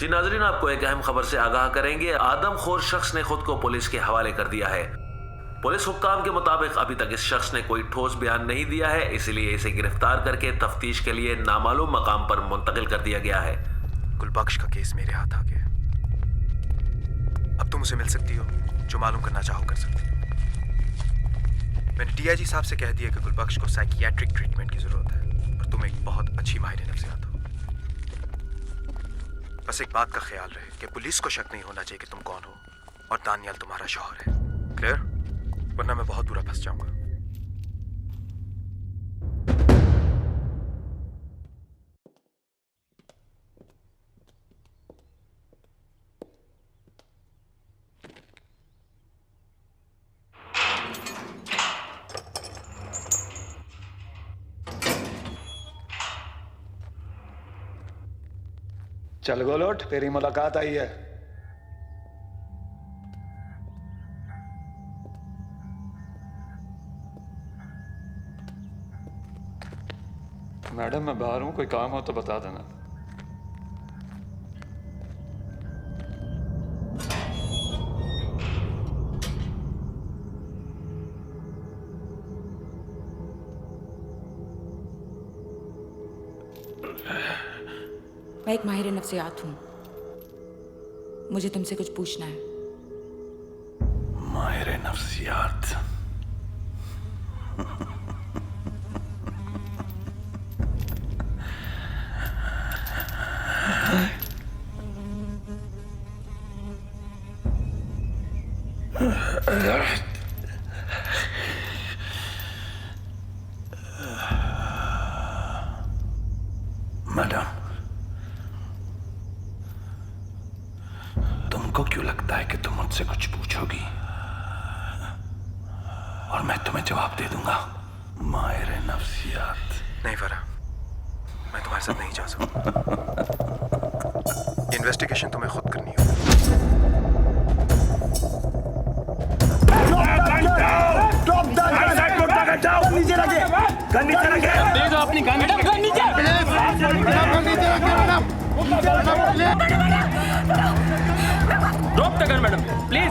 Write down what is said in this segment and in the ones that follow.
जी नाजरीन, आपको एक अहम खबर से आगाह करेंगे। आदमखोर शख्स ने खुद को पुलिस के हवाले कर दिया है। पुलिस हुक्काम के मुताबिक अभी तक इस शख्स ने कोई ठोस बयान नहीं दिया है, इसलिए इसे गिरफ्तार करके तफ्तीश के लिए नामालूम मकाम पर मुंतकिल कर दिया गया है। गुलबख्श का केस मेरे हाथ आ गया। अब तुम उसे मिल सकती हो, जो मालूम करना चाहो कर सकती हो। मैंने डीआईजी साहब से कह दिया कि गुलबख्श को साइकियाट्रिक ट्रीटमेंट की जरूरत है और तुम एक बहुत अच्छी माहिर नफ्सियात हो। बस एक बात का ख्याल रहे कि पुलिस को शक नहीं होना चाहिए कि तुम कौन हो और दानियाल तुम्हारा शौहर है। क्लियर? वरना मैं बहुत बुरा फंस जाऊंगा। चल गोलोट, तेरी मुलाकात आई है। मैडम मैं बाहर हूं, कोई काम हो तो बता देना। मैं एक माहिर नफ्सियात हूँ, मुझे तुमसे कुछ पूछना है। माहिर नफ्सियात? मैडम, तुमको क्यों लगता है कि तुम मुझसे कुछ पूछोगी और मैं तुम्हें जवाब दे दूंगा? माहिर नफ्सियात? नहीं फरा, मैं तुम्हारे साथ नहीं जा सकता। इन्वेस्टिगेशन तुम्हें खुद करनी होगी। नीचे रखे, गन नीचे रखे। प्लीज अपनी गन नीचे रखे। Drop the gun madam, please.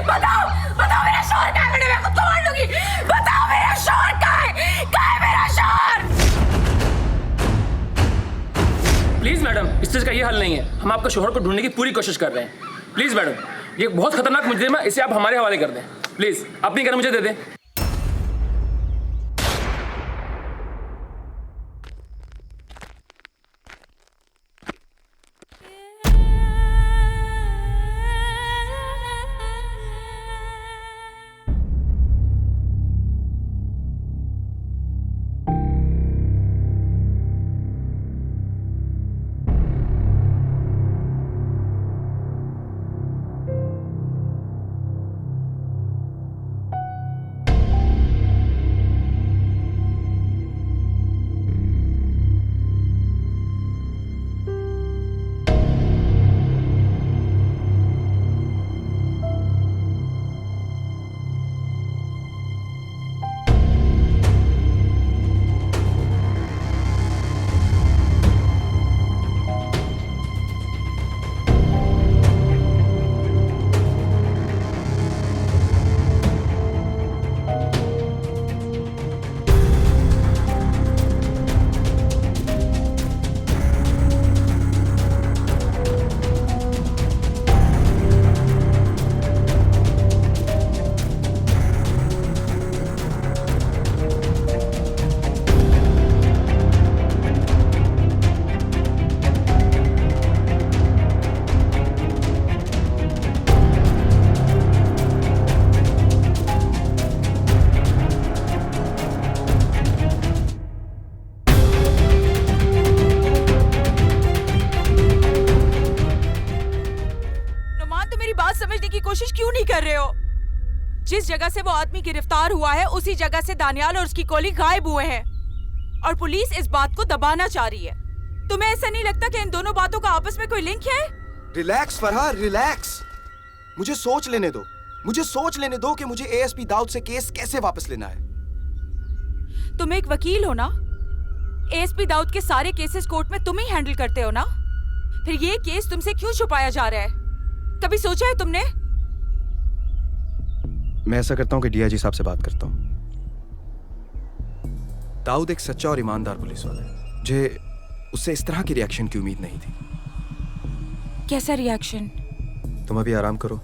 बताओ बताओ मेरा शौहर कहाँ है? मैं खुद को मार लूंगी। बताओ मेरा शौहर कहाँ है? कहाँ है मेरा शौहर? प्लीज मैडम, इस चीज का ये हल नहीं है। हम आपके शौहर को ढूंढने की पूरी कोशिश कर रहे हैं। प्लीज मैडम, ये बहुत खतरनाक मुजरिम है, इसे आप हमारे हवाले कर दें। प्लीज अपनी गन मुझे दे दें। कोशिश क्यों नहीं कर रहे हो? जिस जगह से वो आदमी गिरफ्तार हुआ है उसी जगह से दानियाल और उसकी कोली गायब हुए हैं और पुलिस इस बात को दबाना चाह रही है। तुम्हें ऐसा नहीं लगता कि इन दोनों बातों का आपस में कोई लिंक है? Relax Farhan, relax. मुझे सोच लेने दो, मुझे सोच लेने दो कि मुझे एएसपी दाऊद से केस कैसे वापस लेना है। तुम एक वकील हो ना? एएसपी दाऊद के सारे केसेस कोर्ट में तुम ही हैंडल करते हो ना? फिर ये केस तुमसे क्यों छुपाया जा रहा है? कभी सोचा है तुमने? मैं ऐसा करता हूं कि डीआईजी साहब से बात करता हूं। दाऊद एक सच्चा और ईमानदार पुलिस वाला है। मुझे उससे इस तरह की रिएक्शन की उम्मीद नहीं थी। कैसा रिएक्शन? तुम अभी आराम करो,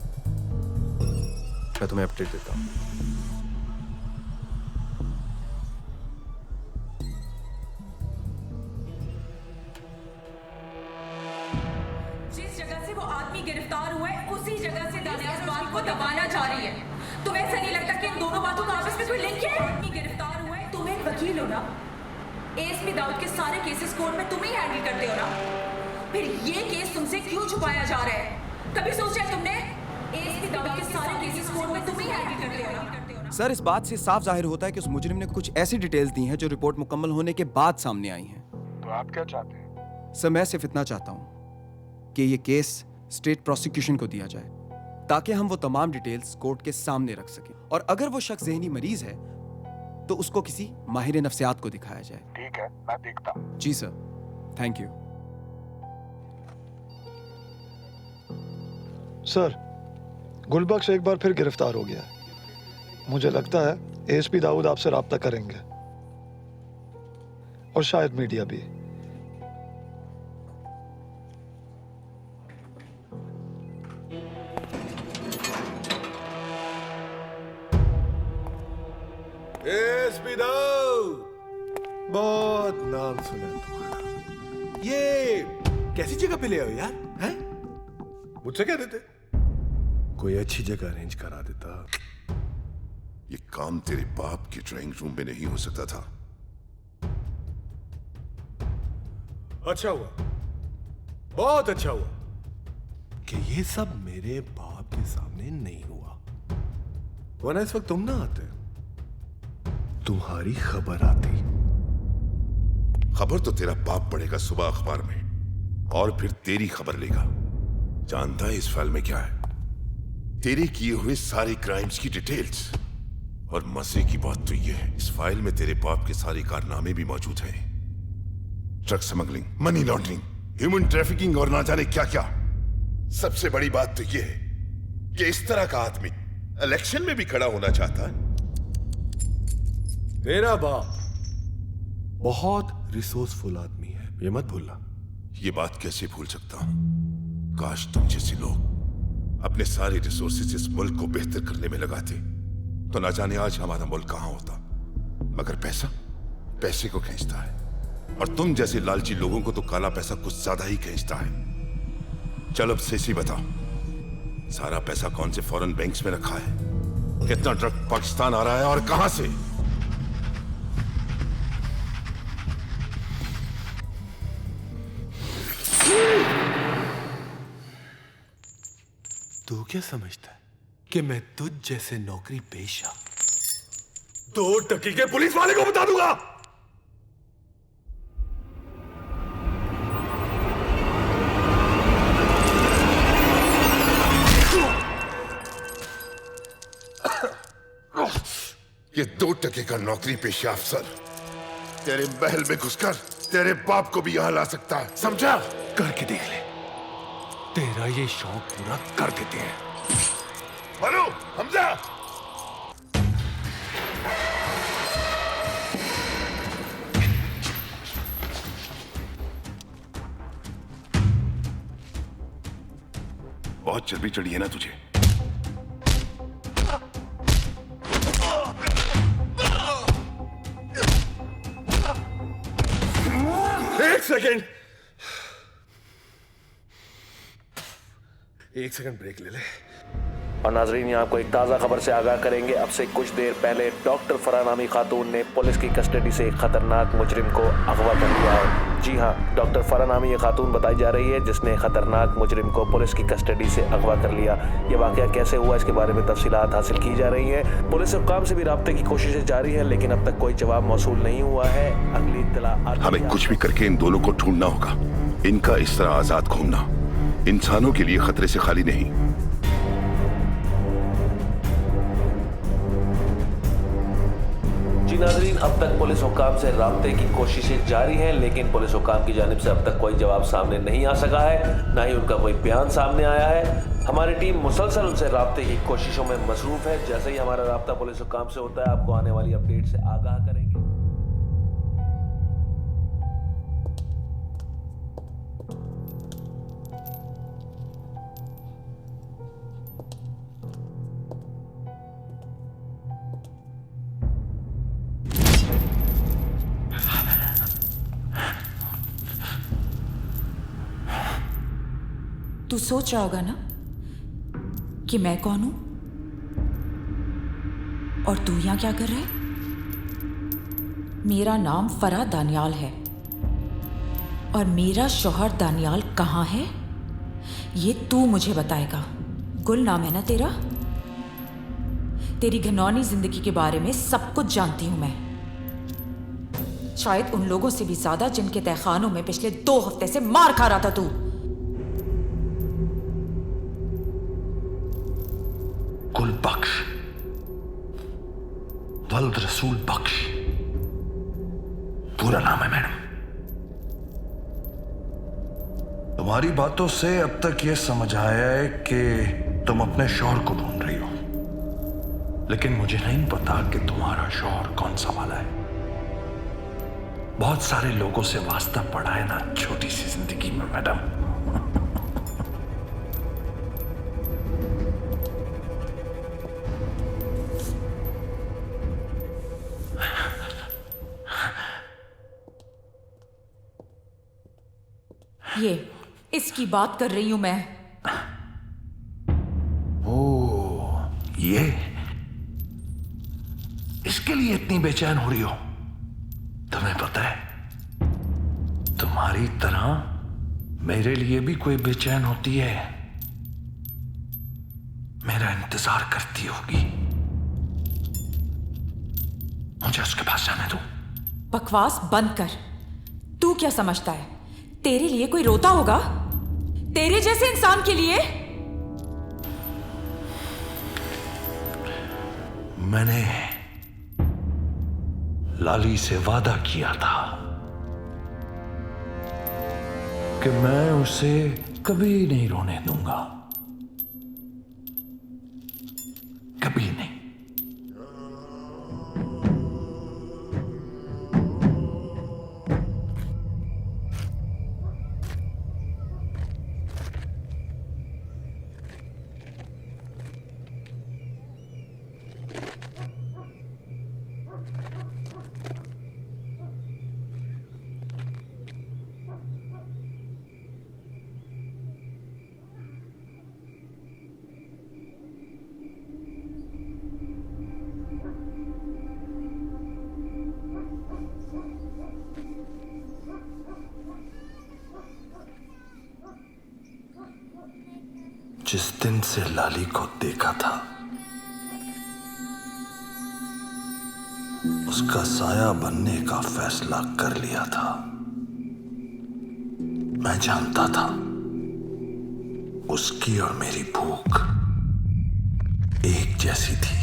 मैं तुम्हें अपडेट देता हूं। जिस जगह से वो आदमी गिरफ्तार हुआ है उसी जगह से दानियाल बाल को दबाना चाह रही है। तुम्हें ऐसा नहीं लगता कि इन दोनों बातों का आपस में कोई लिंक है? आदमी गिरफ्तार हुआ है, तुम एक वकील हो ना? एएसपी दाऊद के सारे केसेस कोर्ट में तुम ही हैंडल करते हो ना? फिर ये केस तुमसे क्यों छुपाया जा रहा है? कभी सोचा है तुमने? एएसपी दाऊद के सारे केसेस कोर्ट में तुम ही हैंडल करते हो ना? सर, इस बात से साफ जाहिर होता है कि उस मुजरिम ने कुछ ऐसी डिटेल्स दी हैं जो रिपोर्ट मुकम्मल होने के बाद सामने आई हैं। तो आप क्या चाहते हैं? सर, मैं सिर्फ इतना चाहता हूं कि ये केस स्टेट प्रोसिक्यूशन को दिया जाए ताकि हम वो तमाम डिटेल्स कोर्ट के सामने रख सकें, और अगर वो शख्स ज़हनी मरीज है तो उसको किसी माहिर नफ्सियात को दिखाया जाए। ठीक है, मैं देखता हूँ। जी सर, थैंक यू। सर, गुलबख्श एक बार फिर गिरफ्तार हो गया है। मुझे लगता है एएसपी दाऊद आपसे राब्ता करेंगे, और शायद मीडिया भी। एएसपी दाऊद, बहुत नाम सुना है तुम्हारा। ये कैसी जगह पे ले आओ यार, हैं? मुझसे क्या देते? कोई अच्छी जगह अरेंज करा देता। ये काम तेरे बाप के ड्राइंग रूम में नहीं हो सकता था। अच्छा हुआ, बहुत अच्छा हुआ कि ये सब मेरे बाप के सामने नहीं हुआ, वरना इस वक्त तुम ना आते, तुम्हारी खबर आती। खबर तो तेरा बाप पढ़ेगा सुबह अखबार में, और फिर तेरी खबर लेगा। जानता है इस फाइल में क्या है? तेरे किए हुए सारे क्राइम्स की डिटेल्स। और मजे की बात तो यह है, इस फाइल में तेरे बाप के सारे कारनामे भी मौजूद हैं। Drug smuggling, money laundering, human trafficking और ना जाने क्या क्या। सबसे बड़ी बात तो यह है कि इस तरह का आदमी इलेक्शन में भी खड़ा होना चाहता है। मेरा बाप बहुत रिसोर्सफुल आदमी है, ये मत भूलना। ये बात कैसे भूल सकता हूं? काश तुम जैसे लोग अपने सारे रिसोर्सेज इस मुल्क को बेहतर करने में लगाते तो ना जाने आज हमारा मुल्क कहां होता। मगर पैसा पैसे को खींचता है, और तुम जैसे लालची लोगों को तो काला पैसा कुछ ज्यादा ही खींचता है। चल अब सही बताओ, सारा पैसा कौन से फॉरेन बैंक्स में रखा है? कितना ड्रग पाकिस्तान आ रहा है और कहां से? तू क्या समझता है कि मैं तुझ जैसे नौकरी पेशा 2 टकी के पुलिस वाले को बता दूंगा? ये 2 टके का नौकरी पेशा अफसर तेरे महल में घुसकर तेरे बाप को भी यहां ला सकता है, समझा? करके देख ले, तेरा ये शौक पूरा कर देते हैं। हेलो हमजा, बहुत चर्बी चढ़ी है ना तुझे? एक सेकंड ब्रेक ले ले। और नाजरीन, यहाँ आपको एक ताज़ा खबर से आगाह करेंगे। अब से कुछ देर पहले डॉक्टर फरहान नामी खातून ने पुलिस की कस्टडी से एक खतरनाक मुजरिम को अगवा कर लिया है। जी हाँ, डॉक्टर फरहान नामी ये खातून बताई जा रही है जिसने खतरनाक मुजरिम को पुलिस की कस्टडी से अगवा कर लिया। ये वाकया कैसे हुआ, इसके बारे में तफसीलात हासिल की जा रही हैं। पुलिस हुक्काम से भी राब्ते की कोशिशें जारी है, लेकिन अब तक कोई जवाब मौसूल नहीं हुआ है। अगली इत्तला हमें कुछ भी करके इन दोनों को ढूंढना होगा। इनका इस तरह आजाद घूमना इंसानों के लिए खतरे से खाली नहीं। जी नाज़रीन, अब तक पुलिस हुक्काम से राब्ते की कोशिशें जारी हैं, लेकिन पुलिस हुक्काम की जानिब से अब तक कोई जवाब सामने नहीं आ सका है, ना ही उनका कोई बयान सामने आया है। हमारी टीम मुसलसल उनसे राब्ते की कोशिशों में मसरूफ है। जैसे ही हमारा राब्ता पुलिस हुक्काम से होता है, आपको आने वाली अपडेट से आगाह करेंगे। तू सोच रहा होगा ना कि मैं कौन हूं और तू यहां क्या कर रहा है? मेरा नाम फराह दानियाल है और मेरा शौहर दानियाल कहां है ये तू मुझे बताएगा। गुल नाम है ना तेरा? तेरी घिनौनी जिंदगी के बारे में सब कुछ जानती हूं मैं, शायद उन लोगों से भी ज्यादा जिनके तहखानों में पिछले 2 हफ्ते से मार खा रहा था तू। गुल बख्श, वल्द रसूल बख्श पूरा नाम है मैडम। तुम्हारी बातों से अब तक यह समझ आया है कि तुम अपने शौहर को ढूंढ रही हो, लेकिन मुझे नहीं पता कि तुम्हारा शौहर कौन सा वाला है। बहुत सारे लोगों से वास्ता पड़ा है ना छोटी सी जिंदगी में मैडम। ये इसकी बात कर रही हूं मैं। ये इसके लिए इतनी बेचैन हो रही हो? तुम्हें पता है, तुम्हारी तरह मेरे लिए भी कोई बेचैन होती है, मेरा इंतजार करती होगी। मुझे उसके पास जाने दो। बकवास बंद कर। तू क्या समझता है तेरे लिए कोई रोता होगा? तेरे जैसे इंसान के लिए? मैंने लाली से वादा किया था कि मैं उसे कभी नहीं रोने दूंगा, कभी नहीं। जिस दिन से लाली को देखा था, उसका साया बनने का फैसला कर लिया था। मैं जानता था उसकी और मेरी भूख एक जैसी थी।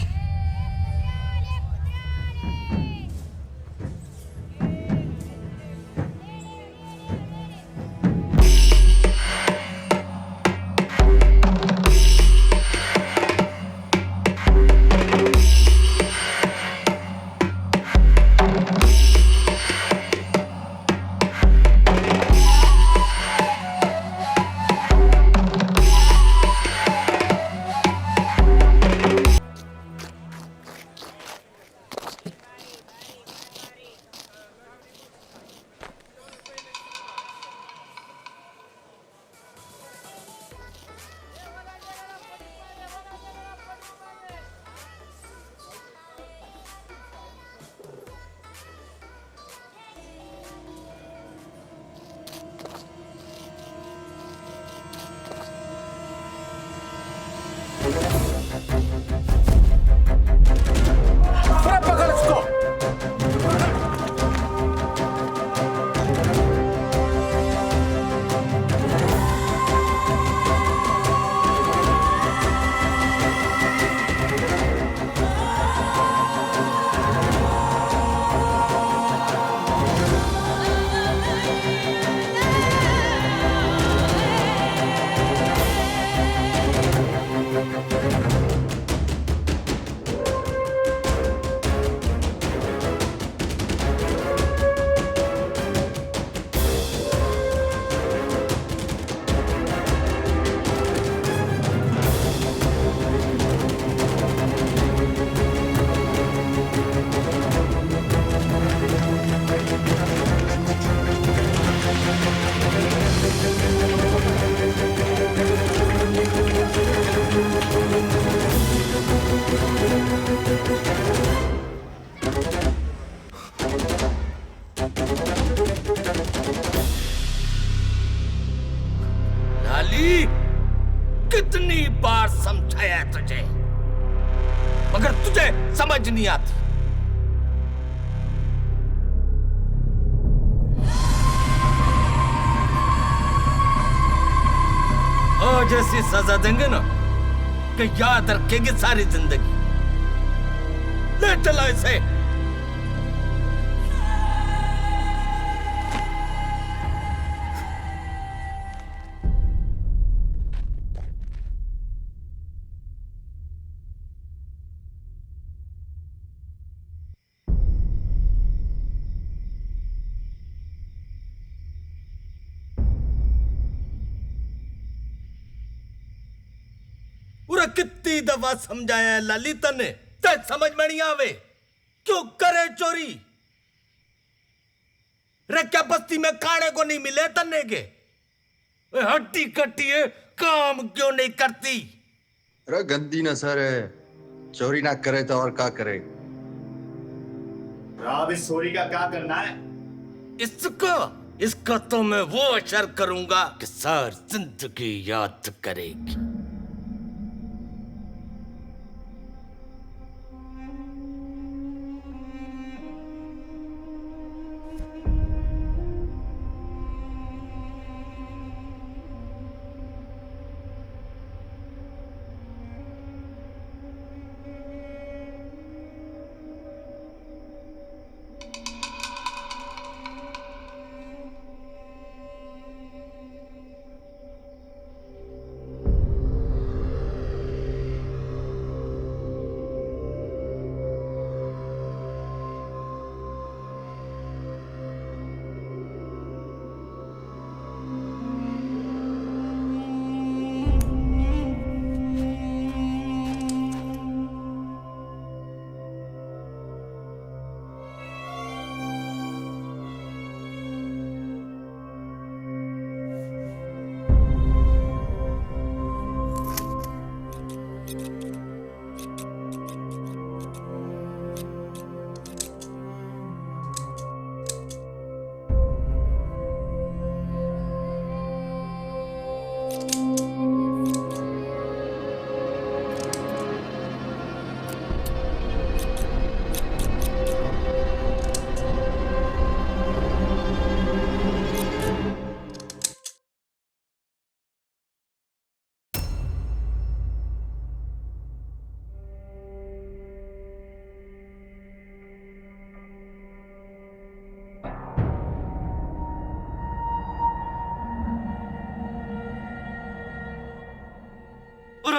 लाली, कितनी बार समझाया तुझे, मगर तुझे समझ नहीं आती। आज ऐसी सजा देंगे ना कि याद रखेगी सारी जिंदगी। ले चलो इसे। पूरा कितनी दफा समझाया है ललिता ने, तक समझ में नहीं आवे। क्यों करे चोरी? रे क्या बस्ती में खाने को नहीं मिले तन्ने के? हट्टी कट्टी है, काम क्यों नहीं करती? अरे गंदी नजर है, चोरी ना करे तो और क्या करे? अब इस चोरी का क्या करना है? इसका तो मैं वो असर करूंगा कि सारी जिंदगी याद करेगी।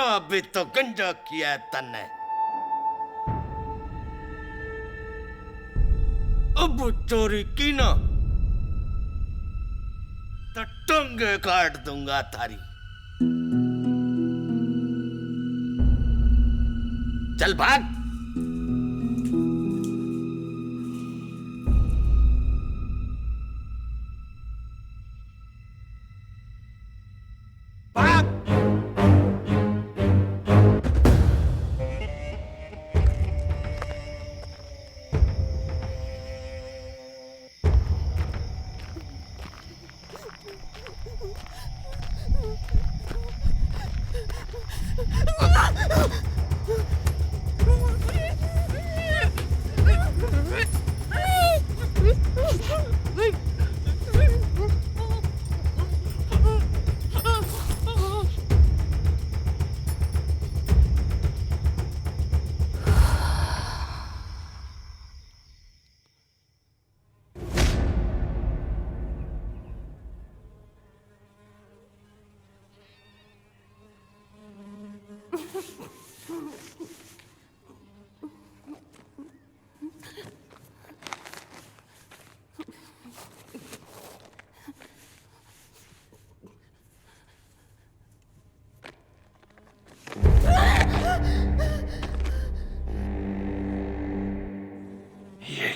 अभी तो गंजा किया है तन्ने। अब चोरी की ना तो टंगे काट दूंगा थारी। चल भाग।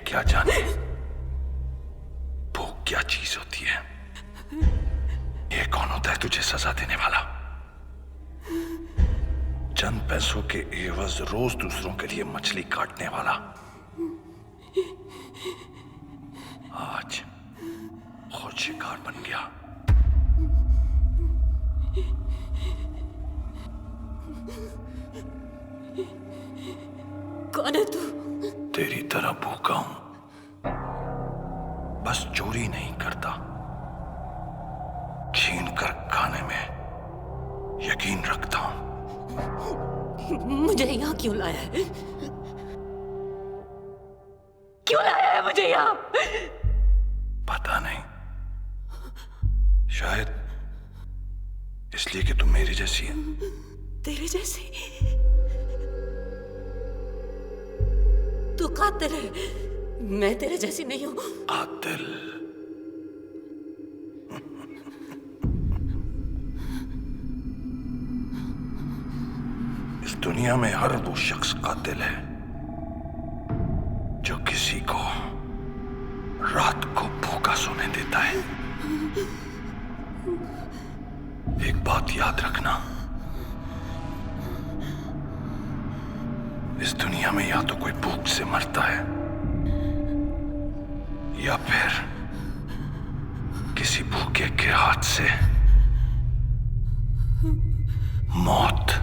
क्या जाने भूख क्या चीज होती है। ये कौन होता है तुझे सजा देने वाला? चंद पैसों के एवज रोज दूसरों के लिए मछली काटने वाला आज खुद शिकार बन गया। कौन है तू? तेरी तरह भूखा हूं, बस चोरी नहीं करता, छीन कर खाने में यकीन रखता हूं। मुझे यहाँ क्यों लाया है? क्यों लाया है मुझे यहाँ? पता नहीं, शायद इसलिए कि तुम मेरी जैसी है। तेरे जैसी? तू कातिल है, मैं तेरे जैसी नहीं हूं। कातिल? इस दुनिया में हर वो शख्स कातिल है जो किसी को रात को भूखा सोने देता है। एक बात याद रखना, इस दुनिया में या तो कोई भूख से मरता है या फिर किसी भूखे के हाथ से मौत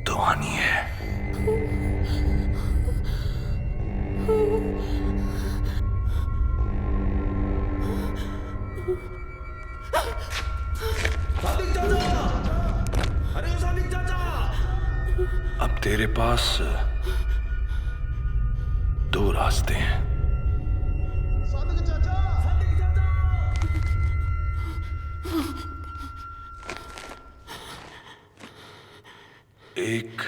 तो आनी है। अब तेरे पास दो रास्ते हैं। एक,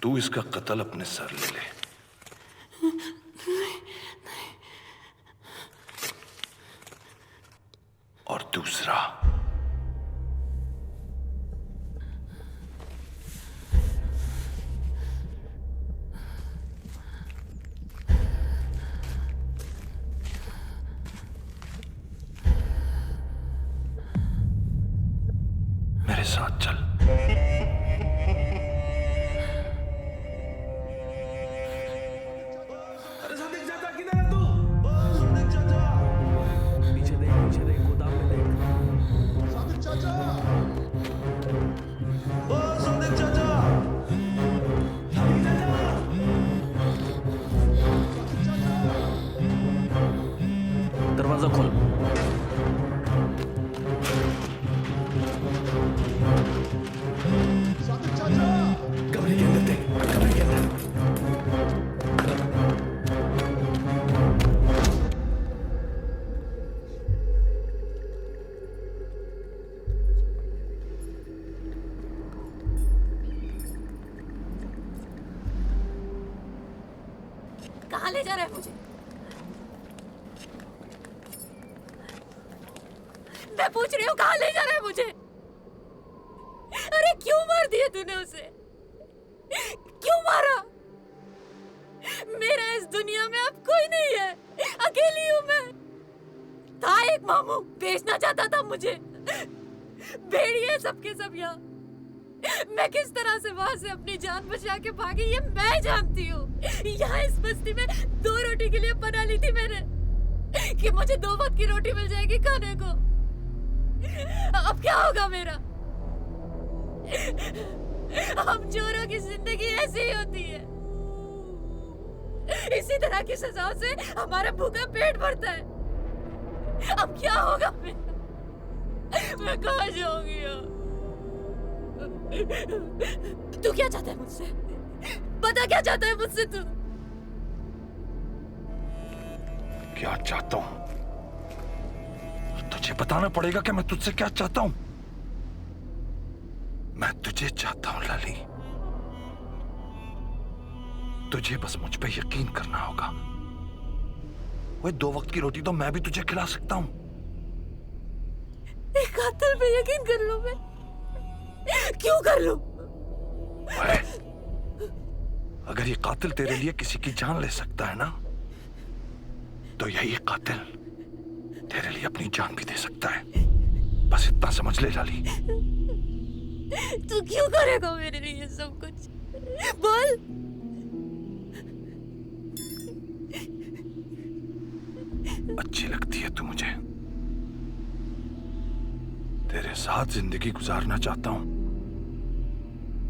तू इसका कत्ल अपने सर ले ले, और दूसरा, मेरे साथ चल। दरवाजा खोल। कमरे के अंदर देख, कमरे के अंदर। कहाँ ले जा रहा है मुझे? मैं पूछ रही हूँ, कहाँ ले जा रहा है मुझे? अरे क्यों मार दिया तूने उसे? क्यों मारा? मेरा इस दुनिया में अब कोई नहीं है, अकेली हूँ मैं। था एक मामू, बेचना चाहता था मुझे। भेड़िए सबके सब यहाँ। मैं किस तरह से वहां से अपनी जान बचा के भागी ये मैं जानती हूँ। यहाँ इस बस्ती में 2 रोटी के लिए बना ली थी मैंने कि मुझे 2 वक्त की रोटी मिल जाएगी खाने को। अब क्या होगा मेरा? हम चोरों की जिंदगी ऐसी ही होती है। इसी तरह की सजाओं से हमारा भूखा पेट भरता है। अब क्या होगा मेरा? मैं कहाँ जाऊंगी? तू क्या चाहता है मुझसे? बता क्या चाहता है मुझसे तू? क्या चाहता हूं? तुझे बताना पड़ेगा कि मैं तुझसे क्या चाहता हूं। मैं तुझे चाहता हूं लाली, तुझे बस मुझ पे यकीन करना होगा। वो 2 वक्त की रोटी तो मैं भी तुझे खिला सकता हूं। एक कातिल पे यकीन कर लूं मैं? क्यों कर लूं? अगर ये कातिल तेरे लिए किसी की जान ले सकता है ना, तो यही कातिल तेरे लिए अपनी जान भी दे सकता है। बस इतना समझ ले लाली। तू क्यों करेगा मेरे लिए ये सब कुछ? बोल। अच्छी लगती है तू मुझे। तेरे साथ जिंदगी गुजारना चाहता हूं,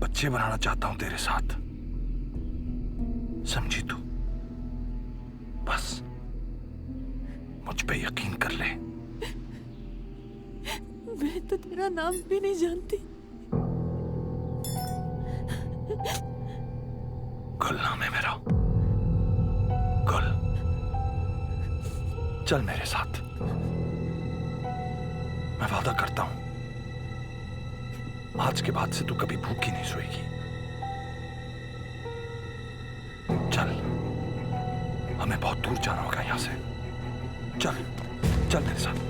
बच्चे बनाना चाहता हूं तेरे साथ, समझी तू? बस मुझ पे यकीन कर ले। मैं तो तेरा नाम भी नहीं जानती। गुल नाम है मेरा, गुल। चल मेरे साथ, मैं वादा करता हूं आज के बाद से तू कभी भूखी नहीं सोएगी। चल, हमें बहुत दूर जाना होगा यहां से। चल चल मेरे साथ।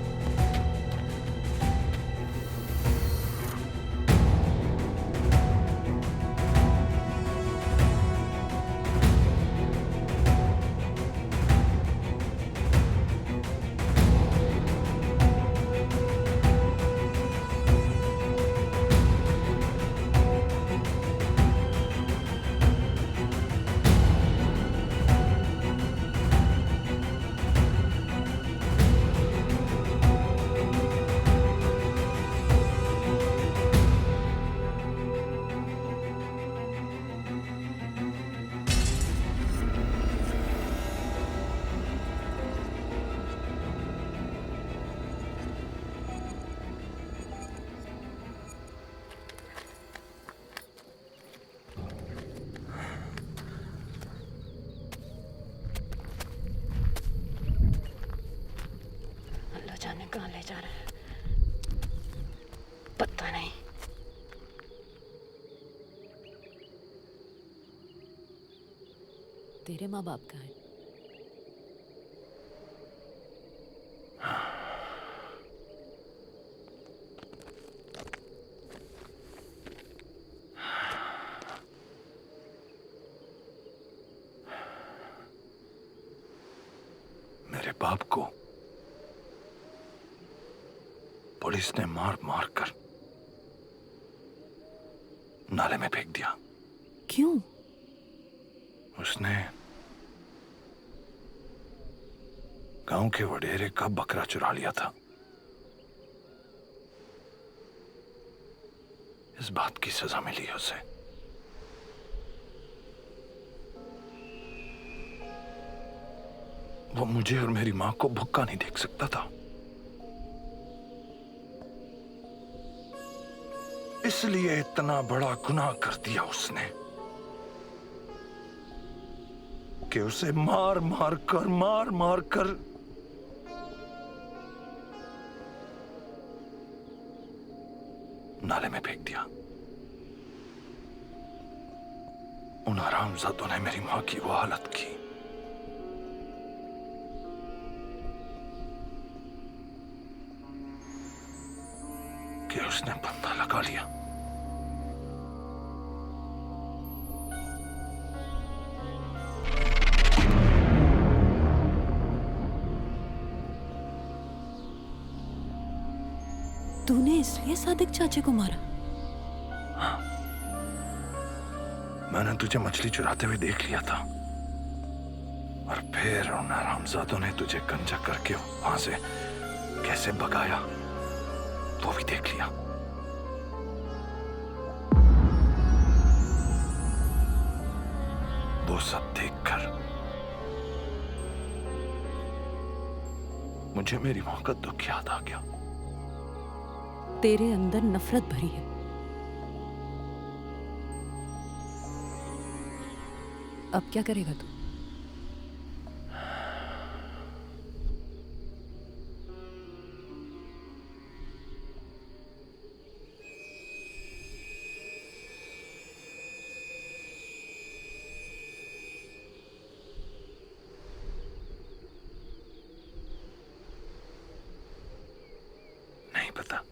जाने कहाँ ले जा रहा है, पता नहीं। तेरे माँ बाप कहाँ हैं? मेरे बाप को पुलिस ने मार मार कर नाले में फेंक दिया। क्यों? उसने गांव के वडेरे का बकरा चुरा लिया था। इस बात की सजा मिली है उसे। वो मुझे और मेरी मां को भूखा नहीं देख सकता था, इसलिए इतना बड़ा गुनाह कर दिया उसने कि उसे मार मार कर नाले में फेंक दिया। उन हरामजादों ने मेरी मां की वो हालत की। कि उसने बंदा लगा लिया। तूने इसलिए सादिक चाचे को मारा? हाँ, मैंने तुझे मछली चुराते हुए देख लिया था और फिर उन हरामजादों ने तुझे गंजा करके वहां से कैसे भगाया वो भी देख लिया। वो सब देखकर मुझे मेरी मां का दुख याद आ गया। तेरे अंदर नफरत भरी है। अब क्या करेगा तू? नहीं पता।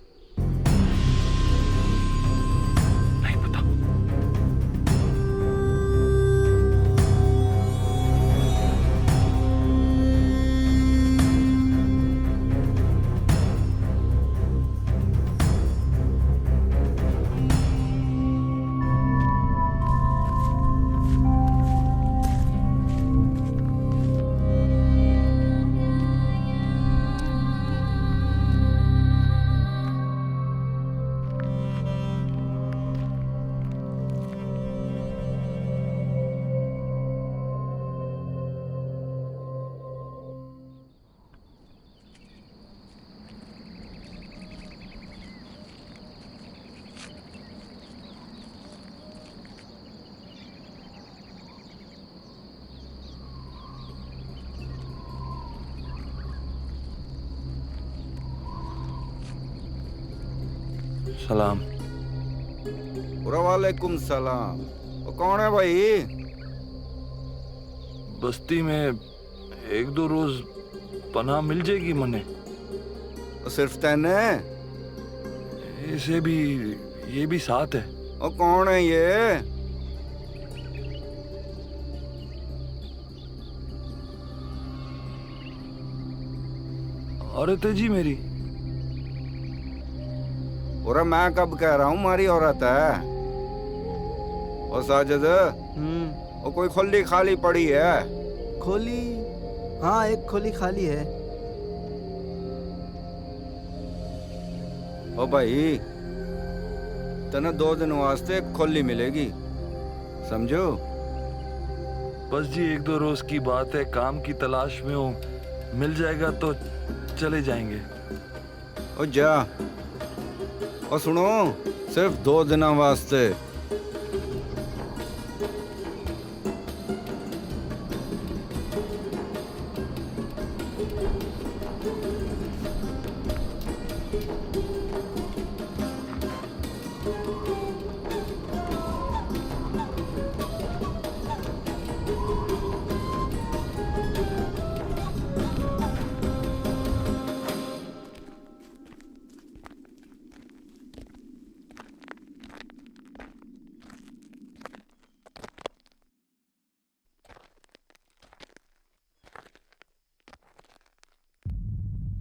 सलाम। वालेकुम सलाम। वो कौन है भाई? बस्ती में एक दो रोज पनाह मिल जाएगी मने। सिर्फ तैने? इसे भी, ये भी साथ है। वो कौन है ये? औरत है जी मेरी। और मैं कब कह रहा हूँ हमारी औरत है? और साजिद, वो कोई खोली खाली पड़ी है? खोली? हाँ, एक खोली खाली है। ओ भाई, तना 2 दिन वास्ते एक खोली मिलेगी, समझो? बस जी 1-2 रोज की बात है, काम की तलाश में हो, मिल जाएगा तो चले जाएंगे। ओ जा, और सुनो, सिर्फ 2 दिनों वास्ते।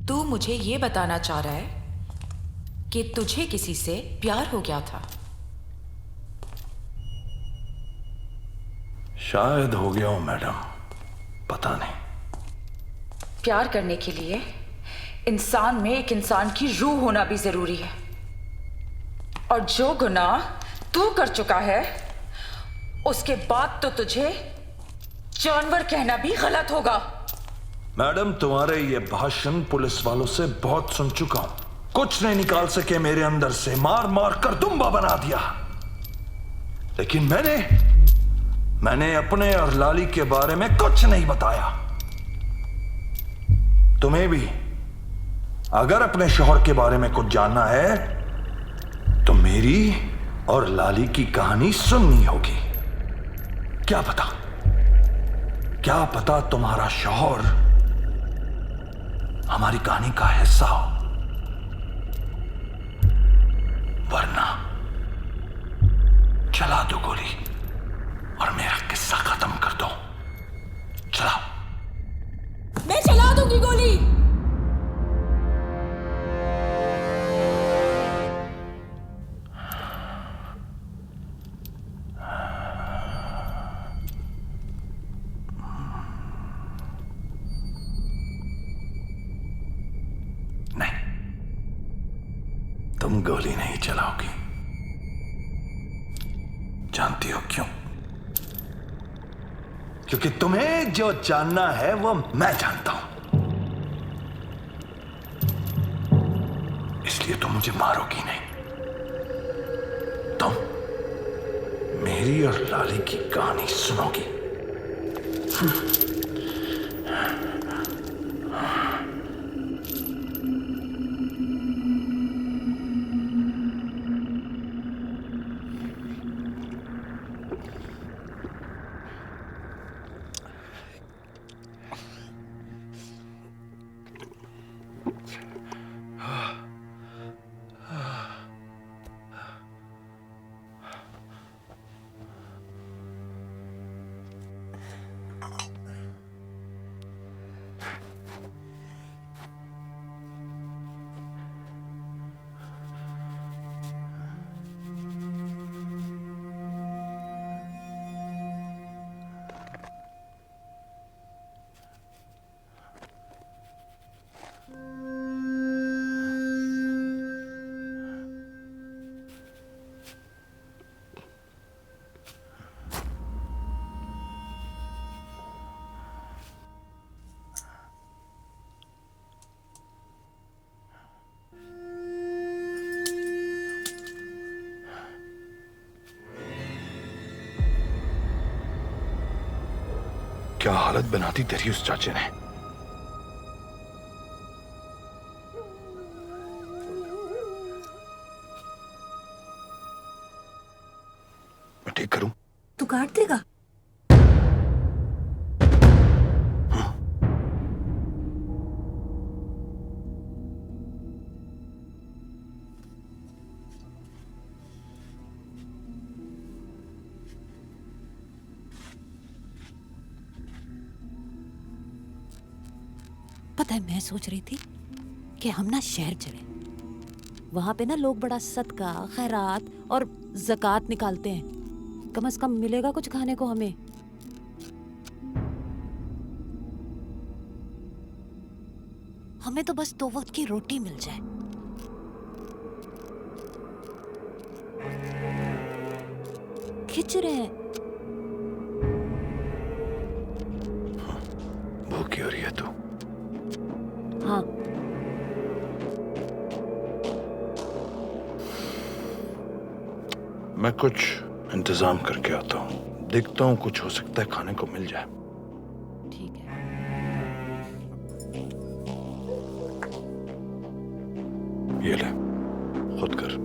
तू मुझे ये बताना चाह रहा है कि तुझे किसी से प्यार हो गया था? शायद हो गया हूं मैडम, पता नहीं। प्यार करने के लिए इंसान में एक इंसान की रूह होना भी जरूरी है, और जो गुनाह तू कर चुका है उसके बाद तो तुझे जानवर कहना भी गलत होगा। मैडम, तुम्हारे ये भाषण पुलिस वालों से बहुत सुन चुका हूं। कुछ नहीं निकाल सके मेरे अंदर से, मार मार कर दुम्बा बना दिया। लेकिन मैंने अपने और लाली के बारे में कुछ नहीं बताया। तुम्हें भी अगर अपने शौहर के बारे में कुछ जानना है तो मेरी और लाली की कहानी सुननी होगी। क्या पता तुम्हारा शौहर हमारी कहानी का हिस्सा हो, वरना चला दो गोली और मेरा किस्सा खत्म कर दो। चलाओ। मैं चला दूंगी गोली। तुम गोली नहीं चलाओगी। जानती हो क्यों? क्योंकि तुम्हें जो जानना है वो मैं जानता हूं, इसलिए तुम मुझे मारोगी नहीं। तुम मेरी और लाली की कहानी सुनोगी। क्या हालत बना दी तेरी उस चाचे ने। तू काट देगा? पता है, मैं सोच रही थी कि हम ना शहर चले। वहां पे ना लोग बड़ा सदका, खैरात और ज़कात निकालते हैं। कम से कम मिलेगा कुछ खाने को हमें। हमें तो बस 2 वक्त की रोटी मिल जाए। खिंच रहे हैं। भूखी हो रही है तू? हाँ। मैं कुछ इंतजाम करके आता हूँ। देखता हूँ, कुछ हो सकता है खाने को मिल जाए। ठीक है। ये ले, खुद कर।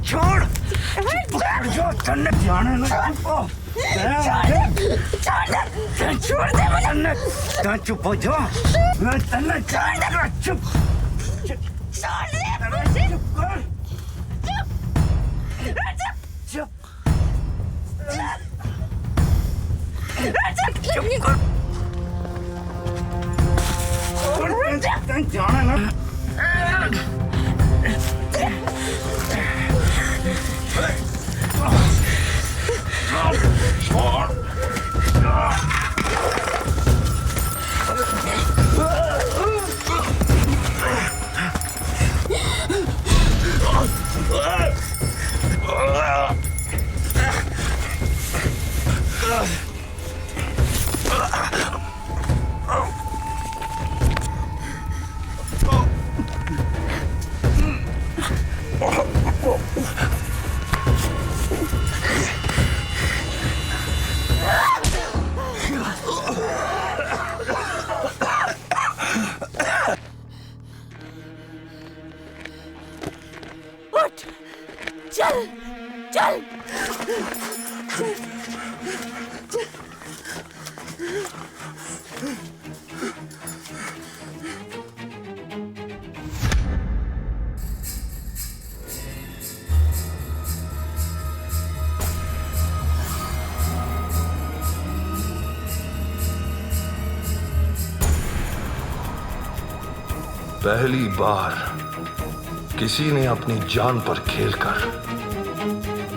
छोड़, जाने छोड़ दे मुझे। चुप हो जाओ। चुप जाना ना। चल चल। पहली बार किसी ने अपनी जान पर खेलकर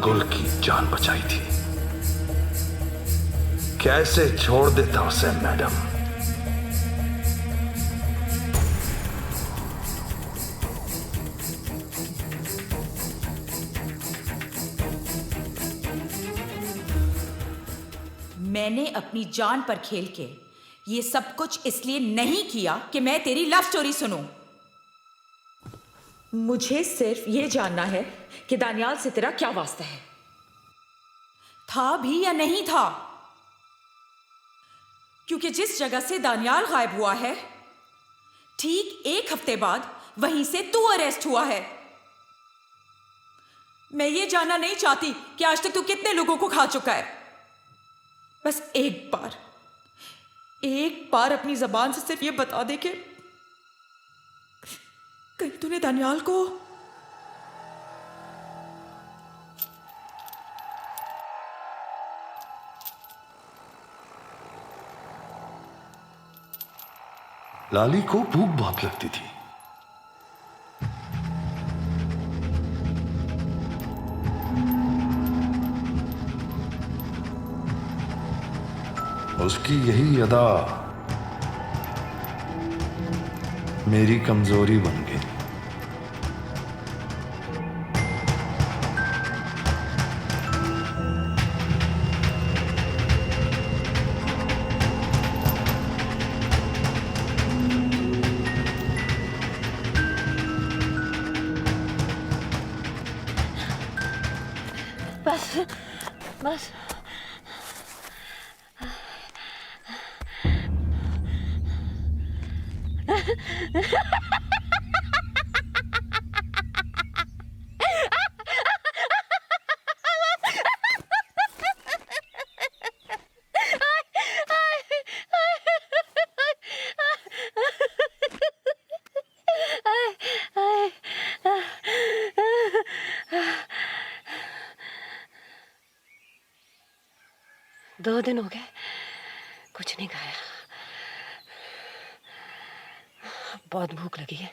गुल की जान बचाई थी। कैसे छोड़ देता उसे मैडम। मैंने अपनी जान पर खेल के ये सब कुछ इसलिए नहीं किया कि मैं तेरी लव स्टोरी सुनूं। मुझे सिर्फ ये जानना है कि दानियाल से तेरा क्या वास्ता है, था भी या नहीं था। क्योंकि जिस जगह से दानियाल गायब हुआ है, ठीक 1 हफ्ते बाद वहीं से तू अरेस्ट हुआ है। मैं ये जानना नहीं चाहती कि आज तक तू कितने लोगों को खा चुका है। बस एक एक बार अपनी जबान से सिर्फ ये बता दे कि कहीं तूने दानियाल को लाली को भूख बहुत लगती थी। उसकी यही अदा मेरी कमजोरी बन गई। बस बस दो दिन हो गए कुछ नहीं खाया। बहुत भूख लगी है।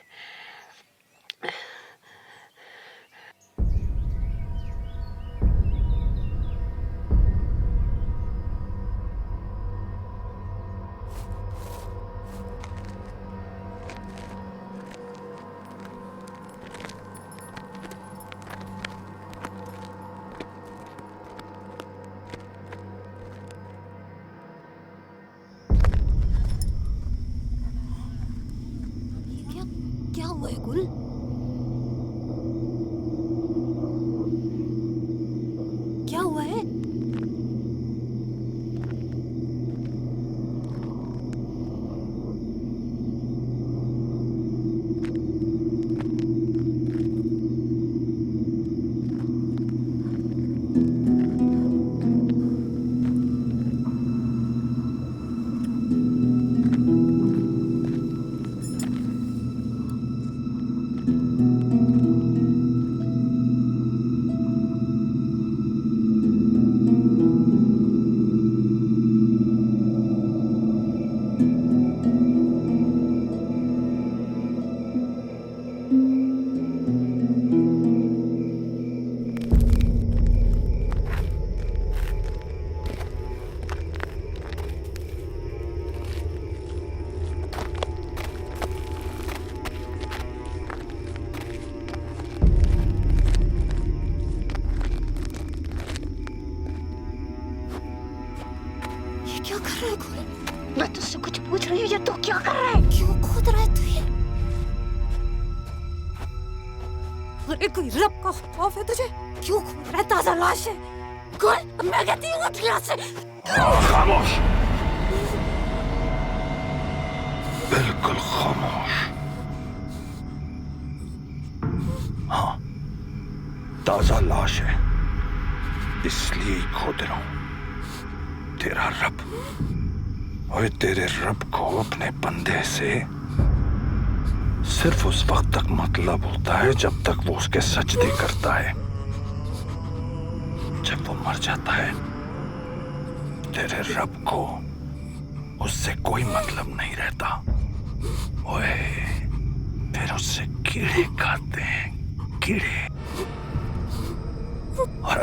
क्या हुआ है गुल? क्या हुआ है? क्या कर रहा है गुल? मैं तुझसे कुछ पूछ रही हूँ, ये तू क्या कर रहा है? क्यों खोद रहा है तू ये? अरे कोई रब का खौफ है तुझे? क्यों खोद रहा है? ताजा लाश है। गुल, मैं कहती हूँ उठ यहाँ से। खामोश, बिल्कुल खामोश। हाँ, ताजा लाश है, इसलिए ही खोद रहा हूं। तेरा रब, और तेरे रब को अपने बंदे से सिर्फ उस वक्त तक मतलब होता है जब तक वो उसके सजदे करता है। जब वो मर जाता है, तेरे रब को उससे कोई मतलब नहीं रहता। ओए, फिर उससे कीड़े खाते हैं, कीड़े। और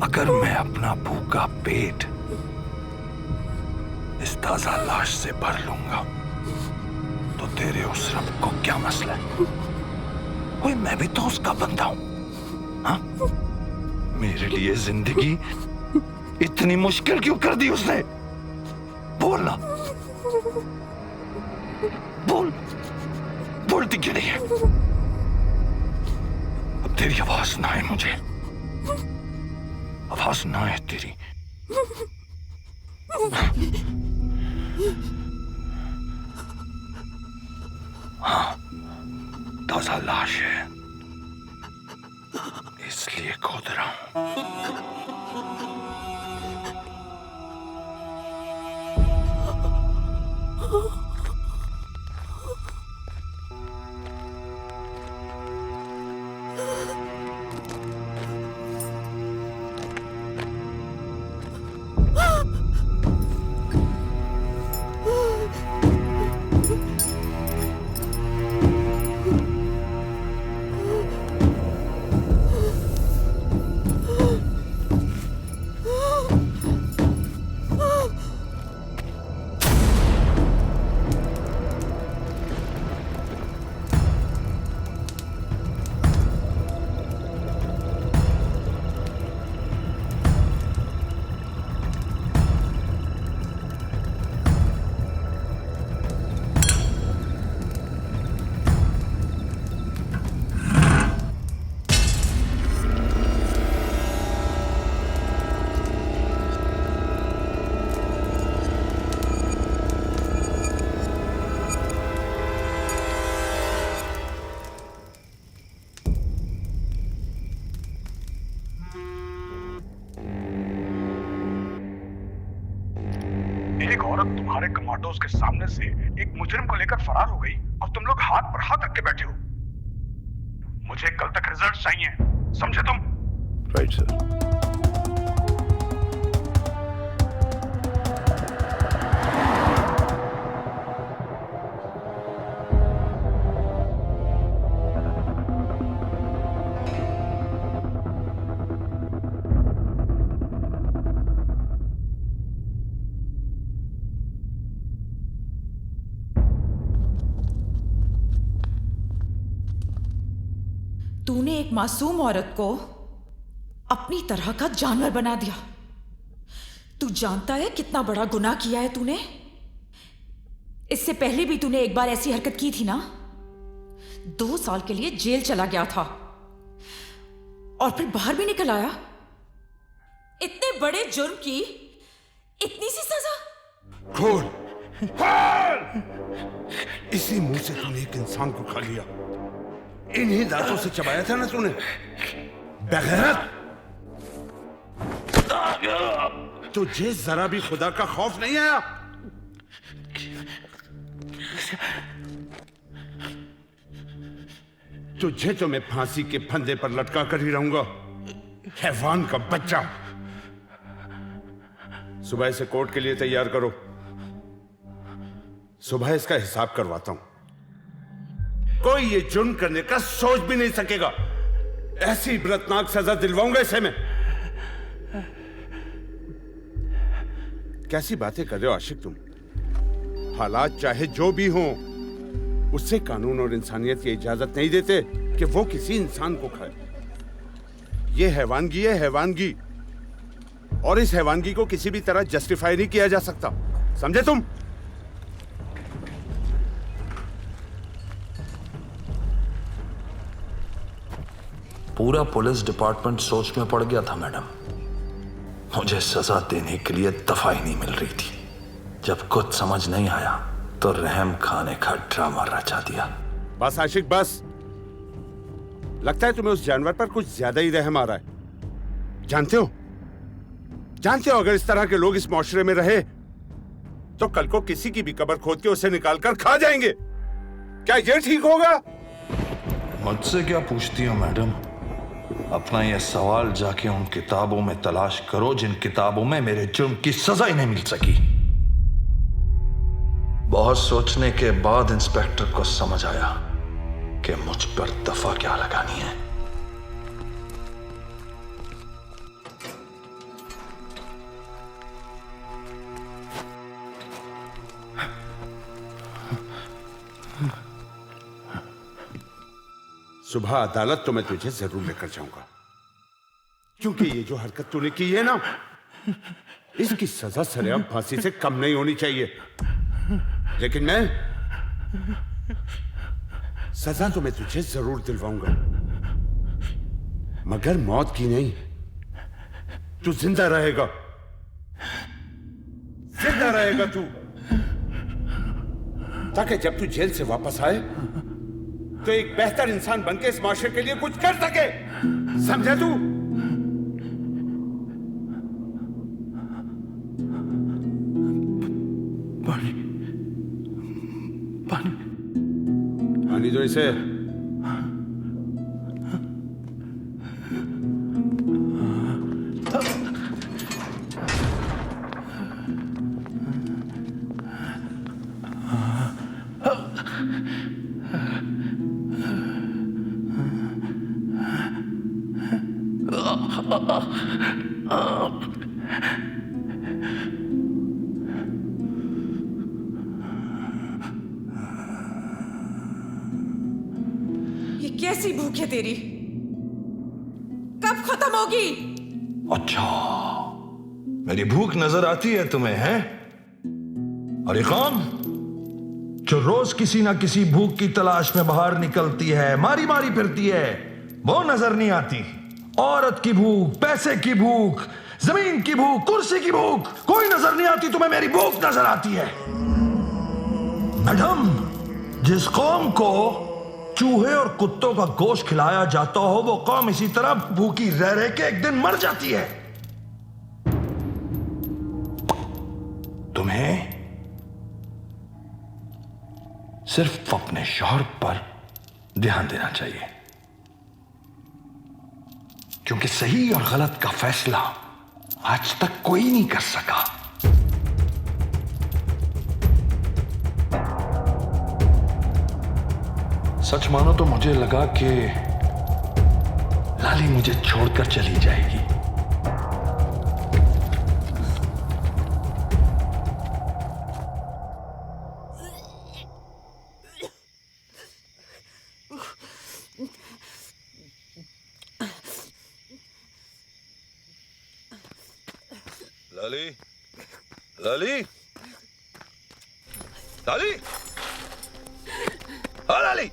अगर मैं अपना भूखा पेट इस ताजा लाश से भर लूंगा तो तेरे उस रब को क्या मसला है? ओए, मैं भी तो उसका बंदा हूं। हाँ? मेरे लिए जिंदगी इतनी मुश्किल क्यों कर दी उसने? बोलना, बोलती क्यों नहीं है? अब तेरी आवाज ना आए, मुझे आवाज ना आए तेरी। हाँ, ताजा लाश है, इसलिए खोद रहा हूं। एक औरत तुम्हारे कमांडोज के सामने से एक मुजरिम को लेकर फरार हो गई और तुम लोग हाथ पर हाथ रख के बैठे हो। मुझे कल तक रिजल्ट चाहिए, समझे तुम? Right sir. तूने एक मासूम औरत को अपनी तरह का जानवर बना दिया। तू जानता है कितना बड़ा गुनाह किया है तूने? इससे पहले भी तूने एक बार ऐसी हरकत की थी ना? 2 साल के लिए जेल चला गया था और फिर बाहर भी निकल आया। इतने बड़े जुर्म की इतनी सी सजा। खोल इसी मुंह से तूने एक इंसान को खा लिया। इन्हीं दांतों से चबाया था ना तूने, बेगैरत। तुझे जरा भी खुदा का खौफ नहीं आया? तुझे तो मैं फांसी के फंदे पर लटका कर ही रहूंगा, हैवान का बच्चा। सुबह से कोर्ट के लिए तैयार करो, सुबह इसका हिसाब करवाता हूं। कोई ये जुर्म करने का सोच भी नहीं सकेगा। ऐसी इबरतनाक सजा दिलवाऊंगा इसे मैं। कैसी बातें कर रहे हो आशिक तुम? हालात चाहे जो भी हों, उससे कानून और इंसानियत की इजाजत नहीं देते कि वो किसी इंसान को खाए। ये हैवानगी है, हैवानगी। और इस हैवानगी को किसी भी तरह जस्टिफाई नहीं किया जा सकता, समझे तुम? पूरा पुलिस डिपार्टमेंट सोच में पड़ गया था मैडम। मुझे सजा देने के लिए दफा ही नहीं मिल रही थी। जब कुछ समझ नहीं आया तो रहम खाने का ड्रामा रचा दिया। बस आशिक बस। लगता है तुम्हें उस जानवर पर कुछ ज्यादा ही रहम आ रहा है। जानते हो अगर इस तरह के लोग इस माशरे में रहे तो कल को किसी की भी कब्र खोद के उसे निकालकर खा जाएंगे। क्या ये ठीक होगा? मुझसे क्या पूछती हो मैडम? अपना यह सवाल जाके उन किताबों में तलाश करो जिन किताबों में मेरे जुर्म की सजा ही नहीं मिल सकी। बहुत सोचने के बाद इंस्पेक्टर को समझ आया कि मुझ पर दफा क्या लगानी है। सुबह अदालत तो मैं तुझे जरूर लेकर जाऊंगा, क्योंकि ये जो हरकत तूने की है ना, इसकी सजा सरेआम फांसी से कम नहीं होनी चाहिए। लेकिन मैं सजा तो मैं तुझे जरूर दिलवाऊंगा, मगर मौत की नहीं। तू जिंदा रहेगा तू, ताकि जब तू जेल से वापस आए तो एक बेहतर इंसान बनके इस माशरे के लिए कुछ कर सके। समझा तू? दो इसे। ये कैसी भूख है तेरी? कब खत्म होगी? अच्छा, मेरी भूख नजर आती है तुम्हें, हैं? और ये कौन जो रोज किसी ना किसी भूख की तलाश में बाहर निकलती है, मारी मारी फिरती है, वो नजर नहीं आती? औरत की भूख, पैसे की भूख, जमीन की भूख, कुर्सी की भूख, कोई नजर नहीं आती तुम्हें? मेरी भूख नजर आती है। मैडम, जिस कौम को चूहे और कुत्तों का गोश्त खिलाया जाता हो, वो कौम इसी तरह भूखी रह रह के एक दिन मर जाती है। तुम्हें सिर्फ अपने शौहर पर ध्यान देना चाहिए, क्योंकि सही और गलत का फैसला आज तक कोई नहीं कर सका। सच मानो तो मुझे लगा कि लाली मुझे छोड़कर चली जाएगी। लाली, लाली, लाली, हाँ लाली,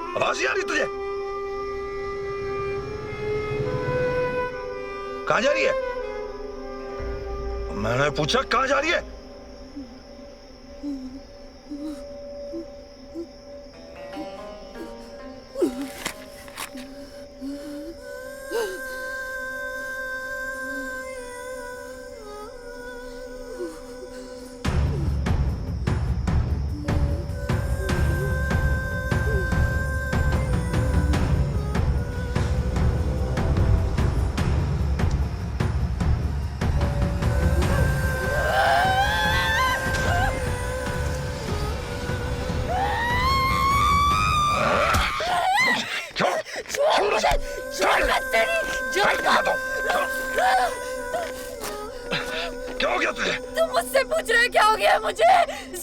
आवाज नहीं आ रही तुझे? कहां जा रही है? मैंने पूछा कहां जा रही है? क्या हो गया तुझे? तू मुझसे पूछ रहा है क्या हो गया मुझे?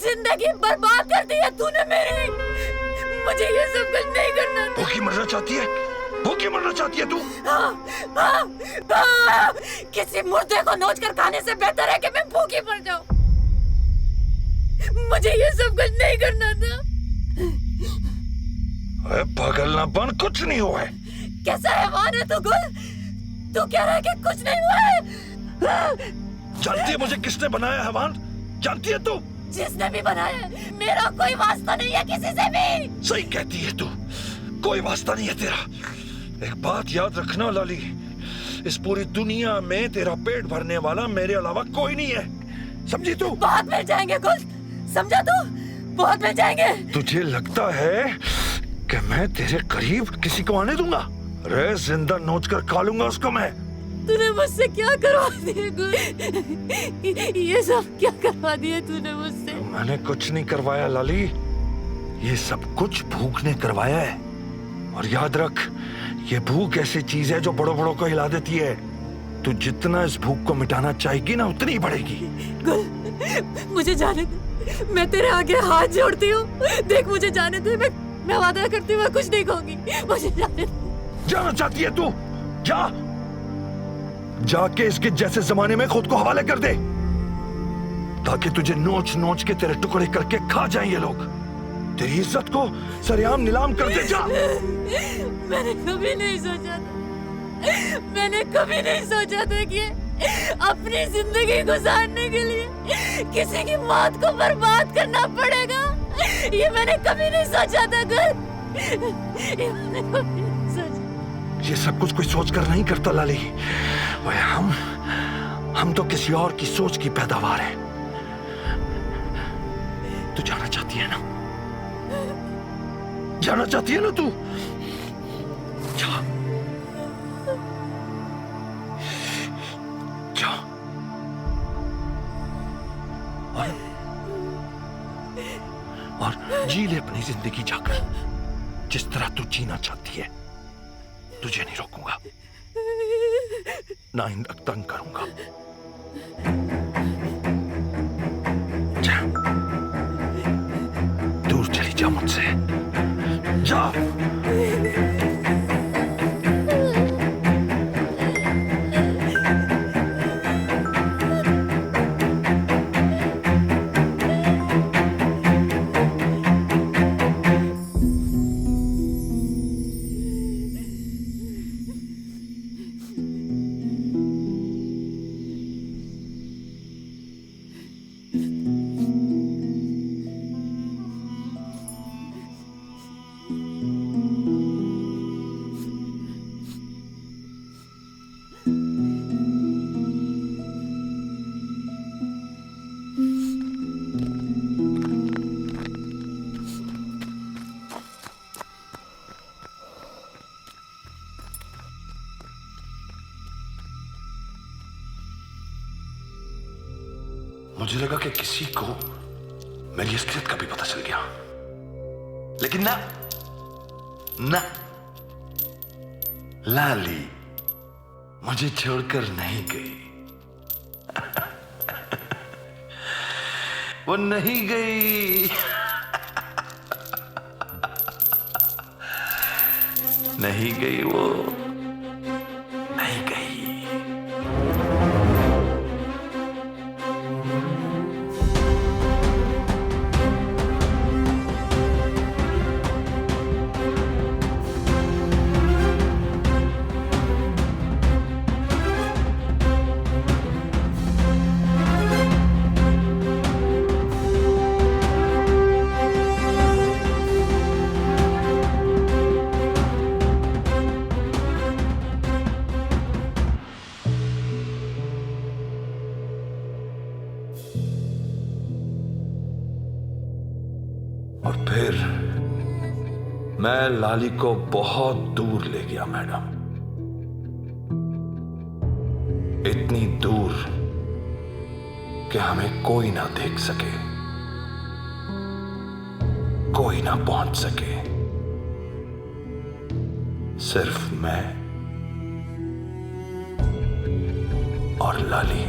जिंदगी बर्बाद कर दी है तूने मेरी। मुझे ये सब कुछ नहीं करना था। भूखी मरना चाहती है? भूखी मरना चाहती है तू? किसी मुर्दे को नोच कर खाने से बेहतर है कि मैं भूखी मर जाऊं। मुझे ये सब कुछ नहीं करना था। पागलनापन कुछ नहीं हुआ है। कैसा हैवान है तू गुल? तू कह रहा है कि कुछ नहीं हुआ है? जानती है मुझे किसने बनाया हैवान? जानती है तू? जिसने भी बनाया है, मेरा कोई वास्ता नहीं है किसी से भी। सही कहती है तू, कोई वास्ता नहीं है तेरा। एक बात याद रखना लाली, इस पूरी दुनिया में तेरा पेट भरने वाला मेरे अलावा कोई नहीं है, समझी तू? बहुत मिल जाएंगे गुल, समझा तू? बहुत मिल जाएंगे। तुझे लगता है कि मैं तेरे करीब किसी को आने दूंगा? रे जिंदा नोच कर खा लूंगा उसको मैं। तूने मुझसे क्या करवा दिया गुल? ये सब क्या करवा दिया तूने मुझसे? मैंने कुछ नहीं करवाया लाली, ये सब कुछ भूख ने करवाया है। और याद रख, ये भूख ऐसी चीज है जो बड़ों बड़ों को हिला देती है। तू जितना इस भूख को मिटाना चाहेगी ना, उतनी बढ़ेगी। गुल, मुझे जाने दे, मैं तेरे आगे हाथ जोड़ती हूँ। देख मुझे जाने दे, मैं वादा करती हूँ मैं कुछ नहीं कहूंगी। मुझे जाने दे। जाना चाहती है तू? जा, जाके इसके जैसे जमाने में खुद को हवाले कर दे, ताकि तुझे नोच नोच के तेरे टुकड़े करके खा जाएं ये लोग। तेरी इज्जत को सरेआम नीलाम कर दे। जा। मैंने कभी नहीं सोचा था, मैंने कभी नहीं सोचा था कि अपनी जिंदगी गुजारने के लिए किसी की मौत को बर्बाद करना पड़ेगा। ये मैंने कभी नहीं सोचा था गुल, ये मैंने कभी नहीं सोचा। ये सब कुछ कोई सोच कर नहीं करता लाली। वह हम तो किसी और की सोच की पैदावार है। तू जाना चाहती है ना? जाना चाहती है ना तू? जा जा और जी ले अपनी जिंदगी जाकर जिस तरह तू जीना चाहती है। तुझे नहीं रोकूंगा, ना आइंदा तंग करूंगा। जा, दूर चली जा मुझसे, जा। मुझे लगा कि किसी को मेरी असलियत का भी पता चल गया, लेकिन ना ना, लाली मुझे छोड़कर नहीं गई। वो नहीं गई। नहीं गई, वो नहीं गई। और फिर मैं लाली को बहुत दूर ले गया मैडम, इतनी दूर कि हमें कोई ना देख सके, कोई ना पहुंच सके। सिर्फ मैं और लाली।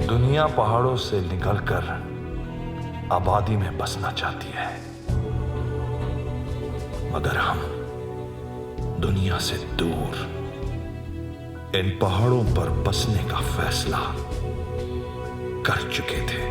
दुनिया पहाड़ों से निकलकर आबादी में बसना चाहती है, मगर हम दुनिया से दूर इन पहाड़ों पर बसने का फैसला कर चुके थे।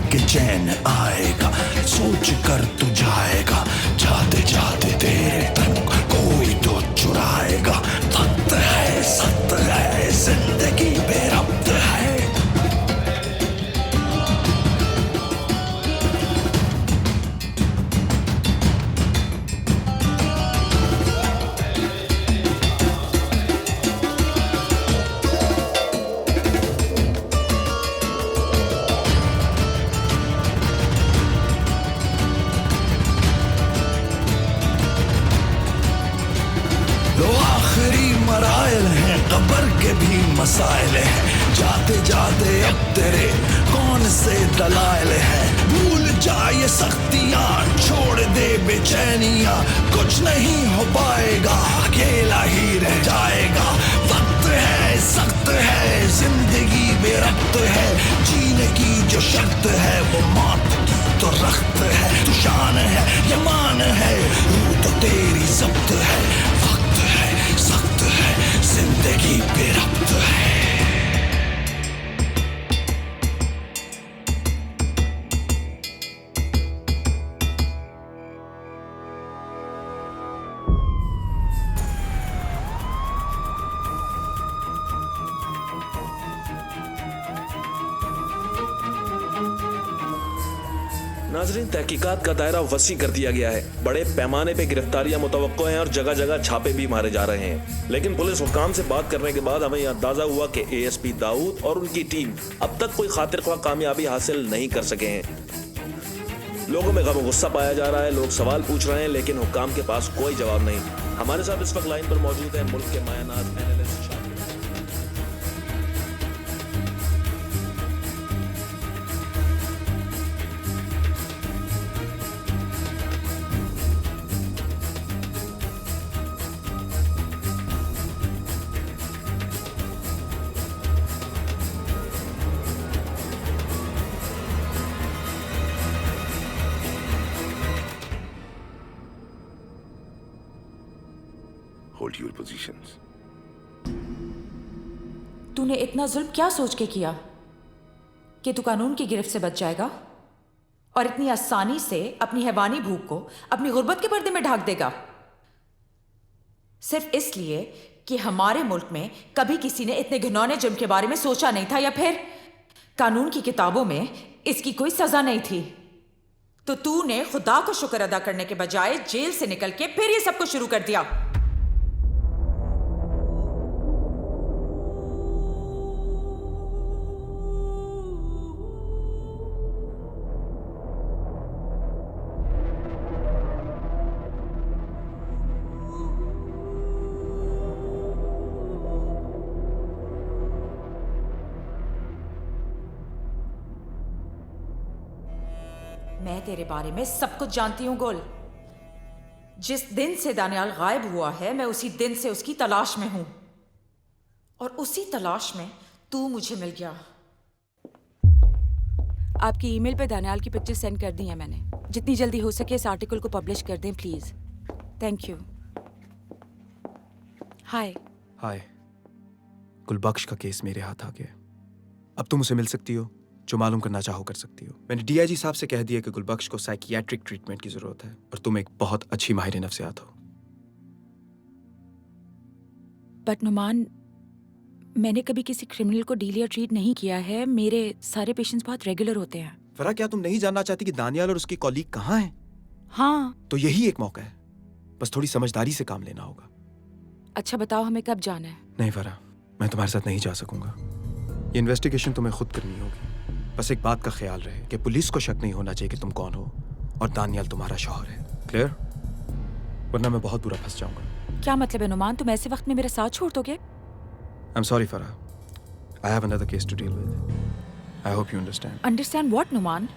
के चैन आएगा, सोच कर तू जाएगा, जाते जाते तेरे तक कोई तो चुराएगा। वक्त है, सख्त है, जिंदगी बेरब्त है। कब्र के भी मसाइल हैं, जाते जाते अब तेरे कौन से दलाइल हैं। भूल जा ये सख्तियां, छोड़ दे बेचैनियां, कुछ नहीं हो पाएगा, अकेला ही रह जाएगा। वक्त है, सख्त है, जिंदगी बेरब्त है, जीने की जो शर्त है वो मौत की तो रख्त है। तू शान है, यमान है, रूह तो तेरी जब्त है। वक्त है, सख्त है, जिंदगी बेरब्त है। नाजरीन, तहकीकात का दायरा वसी कर दिया गया है। बड़े पैमाने पे गिरफ्तारियां मुतवक्को हैं और जगह जगह छापे भी मारे जा रहे हैं। लेकिन पुलिस हुकाम से बात करने के बाद हमें अंदाजा हुआ कि एएसपी दाऊद और उनकी टीम अब तक कोई खातिर ख्वाह कामयाबी हासिल नहीं कर सके हैं। लोगों में गम गुस्सा पाया जा रहा है, लोग सवाल पूछ रहे हैं, लेकिन हुकाम के पास कोई जवाब नहीं। हमारे साथ इस वक्त लाइन पर मौजूद है मुल्क के मायानात एनालिस्ट। Hold your positions. तूने इतना जुल्म क्या सोच के किया कि तू कानून की गिरफ्त से बच जाएगा और इतनी आसानी से अपनी हैवानी भूख को अपनी गुर्बत के पर्दे में ढाक देगा, सिर्फ इसलिए कि हमारे मुल्क में कभी किसी ने इतने घिनौने जुर्म के बारे में सोचा नहीं था, या फिर कानून की किताबों में इसकी कोई सजा नहीं थी। तो तूने खुदा को शुक्र अदा करने के बजाय जेल से निकल के फिर ये सब कुछ शुरू कर दिया। मैं तेरे बारे में सब कुछ जानती हूँ गुल। जिस दिन से दानियाल गायब हुआ है, मैं उसी दिन से उसकी तलाश में हूं, और उसी तलाश में तू मुझे मिल गया। आपकी ईमेल पे दानियाल की पिक्चर सेंड कर दी है मैंने। जितनी जल्दी हो सके इस आर्टिकल को पब्लिश कर दें please. Thank you. Hi. Hi. Gulbaksh का केस मेरे हाथ आ गया। अब तुम उसे मिल सकती हो, जो मालूम करना चाहो कर सकती हो। मैंने डीआईजी साहब से कह दिया कि गुलबख्श को साइकियाट्रिक ट्रीटमेंट की जरूरत है, और तुम एक बहुत अच्छी माहिर नफ्सियात हो। बट नुमान, मैंने कभी किसी क्रिमिनल को डील या ट्रीट नहीं किया है। मेरे सारे पेशेंट्स बहुत रेगुलर होते हैं। फरा, क्या तुम नहीं जानना चाहती कि दानियाल और उसकी कॉलीग कहाँ हैं? हाँ। तो यही एक मौका है, बस थोड़ी समझदारी से काम लेना होगा। अच्छा बताओ, हमें कब जाना है? नहीं फरा, मैं तुम्हारे साथ नहीं जा सकूंगा। ये इन्वेस्टिगेशन तुम्हें खुद करनी होगी। बस एक बात का ख्याल रहे कि पुलिस को शक नहीं होना चाहिए कि तुम कौन हो, और दानियाल तुम्हारा शौहर है। क्लियर? वरना मैं बहुत बुरा फंस जाऊंगा। क्या मतलब है नुमान, तुम ऐसे वक्त में मेरा साथ छोड़ दोगे? I'm sorry, Farah. I have another case to deal with. I hope you understand. Understand what, Numan?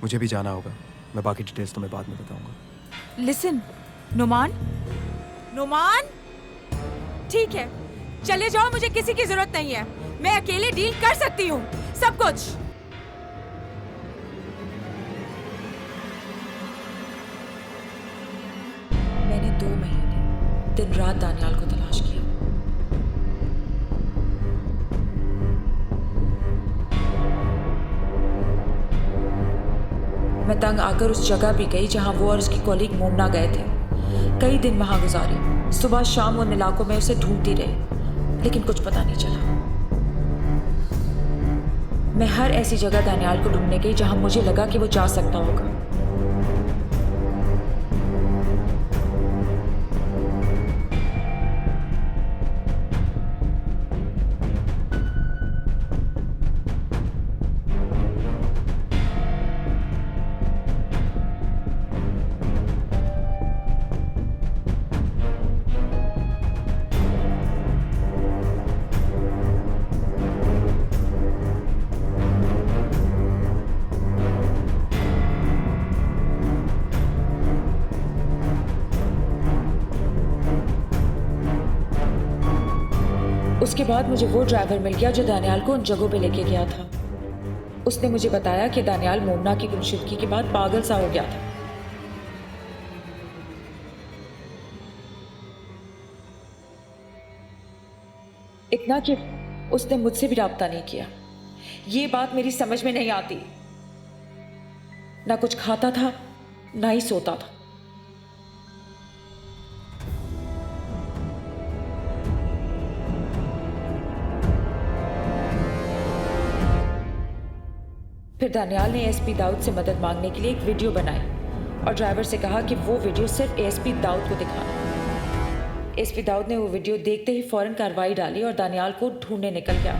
मुझे भी जाना होगा। मैं बाकी डिटेल्स तुम्हें बाद में बताऊंगा। Listen, नुमान, नुमान, ठीक है, चले जाओ, मुझे किसी की जरूरत नहीं है। मैं अकेले डील कर सकती हूँ सब कुछ। मैंने 2 महीने दिन रात दानियाल को तलाश किया। मैं तंग आकर उस जगह भी गई जहां वो और उसकी कॉलीग मोमना गए थे। कई दिन वहां गुजारे। सुबह शाम उन इलाकों में उसे ढूंढती रही, लेकिन कुछ पता नहीं चला। मैं हर ऐसी जगह दानियाल को ढूंढने गई जहां मुझे लगा कि वो जा सकता होगा। उसके बाद मुझे वो ड्राइवर मिल गया जो दानियाल को उन जगहों पे लेके गया था। उसने मुझे बताया कि दानियाल मोमना की गुमशुदगी के बाद पागल सा हो गया था। इतना कि उसने मुझसे भी राब्ता नहीं किया। ये बात मेरी समझ में नहीं आती। ना कुछ खाता था, ना ही सोता था। फिर दानियाल ने एएसपी दाऊद से मदद मांगने के लिए एक वीडियो बनाई और ड्राइवर से कहा कि वो वीडियो सिर्फ एएसपी दाऊद को दिखाना। एएसपी दाऊद ने वो वीडियो देखते ही फौरन कार्रवाई डाली और दानियाल को ढूंढने निकल गया।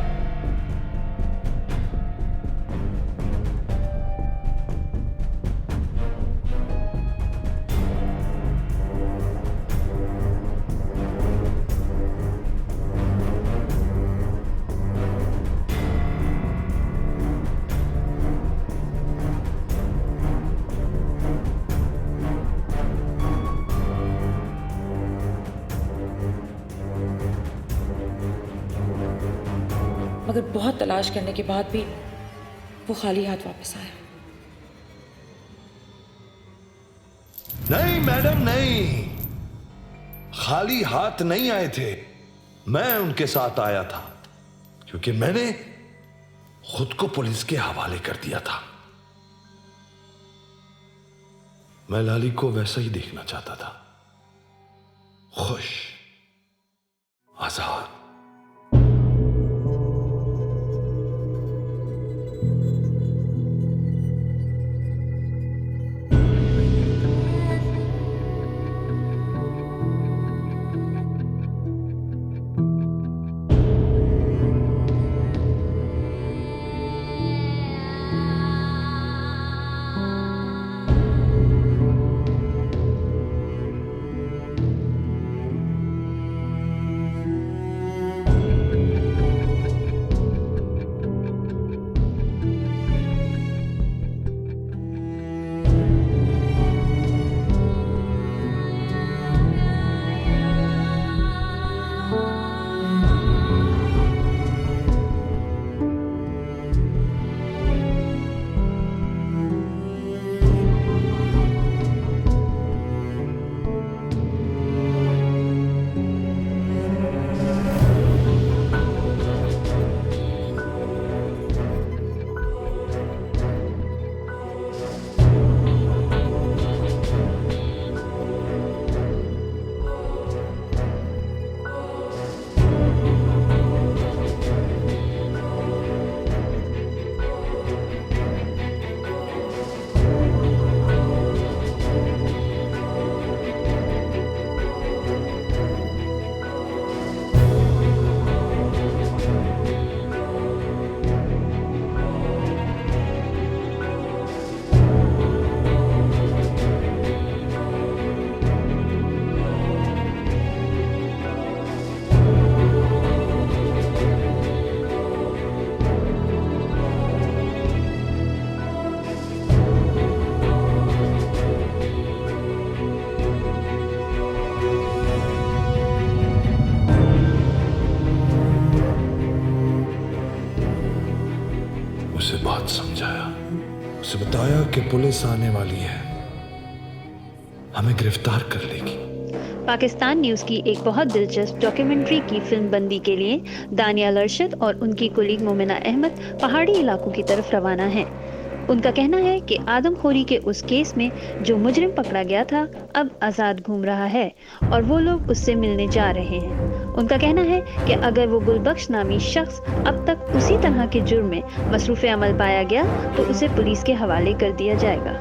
मगर बहुत तलाश करने के बाद भी वो खाली हाथ वापस आया। नहीं मैडम, नहीं, खाली हाथ नहीं आए थे। मैं उनके साथ आया था क्योंकि मैंने खुद को पुलिस के हवाले कर दिया था। मैं लाली को वैसा ही देखना चाहता था, खुश, आजाद। उसे बात समझाया, उसे बताया कि पुलिस आने वाली है, हमें गिरफ्तार कर लेगी। पाकिस्तान न्यूज़ की एक बहुत दिलचस्प डॉक्यूमेंट्री की फिल्म बंदी के लिए दानियाल अरशद और उनकी कुलीग मोमिना अहमद पहाड़ी इलाकों की तरफ रवाना हैं। उनका कहना है कि आदमखोरी के उस केस में जो मुजरिम पकड़ा गया था अब आज़ाद घूम रहा है और वो लोग उससे मिलने जा रहे हैं। उनका कहना है कि अगर वो गुलबख्श नामी शख्स अब तक उसी तरह के जुर्म में मसरूफ़ अमल पाया गया तो उसे पुलिस के हवाले कर दिया जाएगा।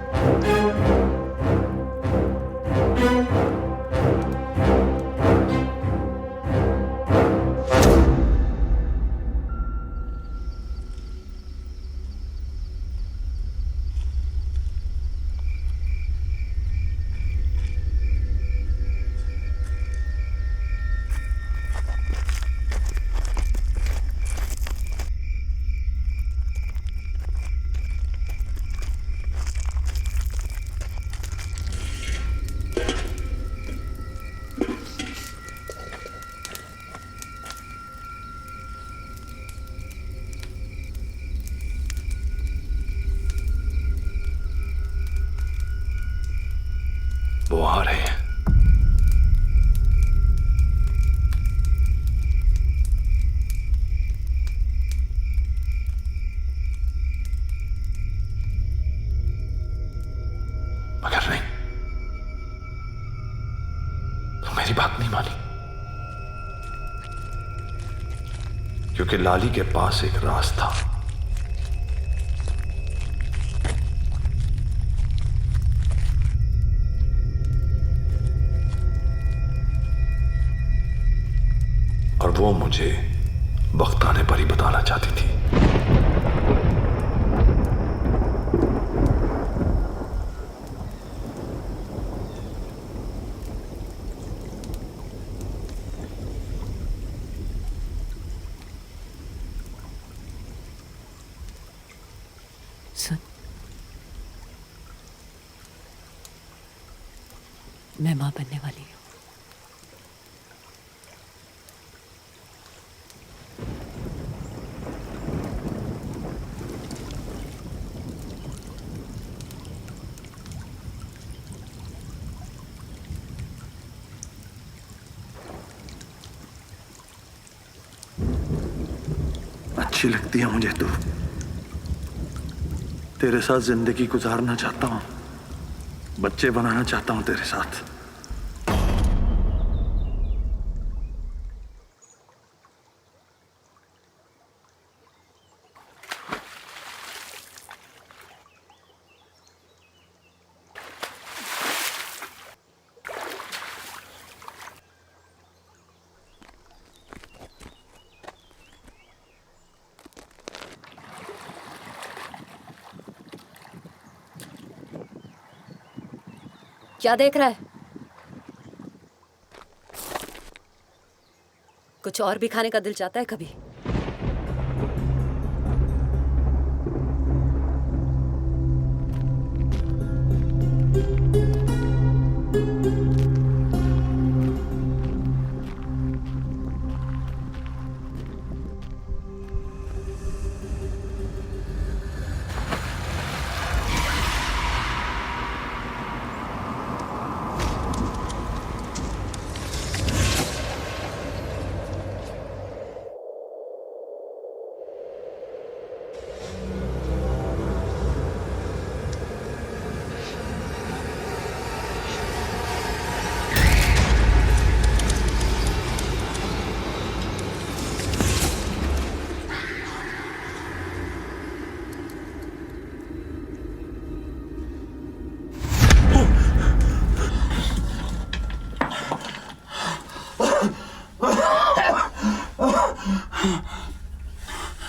वो आ रहे हैं। मगर नहीं, तो मेरी बात नहीं मानी, क्योंकि लाली के पास एक राज था। और वो मुझे वक्त आने पर ही बताना चाहती थी। सुन, मैं मां बनने वाली हूं। अच्छी लगती है मुझे तू। तेरे साथ जिंदगी गुजारना चाहता हूं, बच्चे बनाना चाहता हूं तेरे साथ। क्या देख रहा है? कुछ और भी खाने का दिल चाहता है कभी?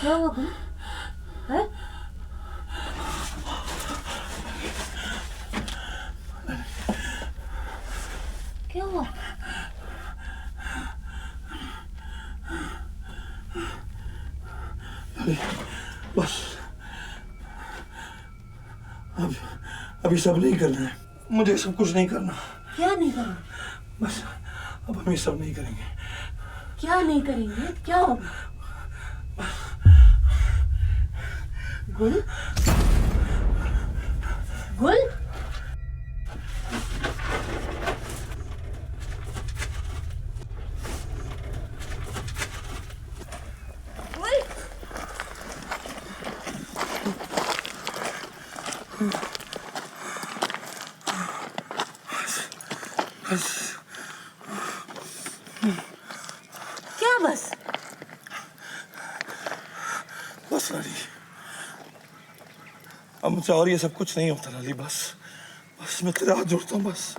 क्या हुआ गुल? है? क्या हुआ? बस अभी सब नहीं करना है, मुझे सब कुछ नहीं करना। क्या नहीं करना? बस अब हम ये सब नहीं करेंगे। क्या नहीं करेंगे? क्या होगा? गुल? गुल? क्या बस? बस लाली, अब मुझसे और ये सब कुछ नहीं होता लाली। बस बस मैं तेरे हाथ जोड़ता हूँ। बस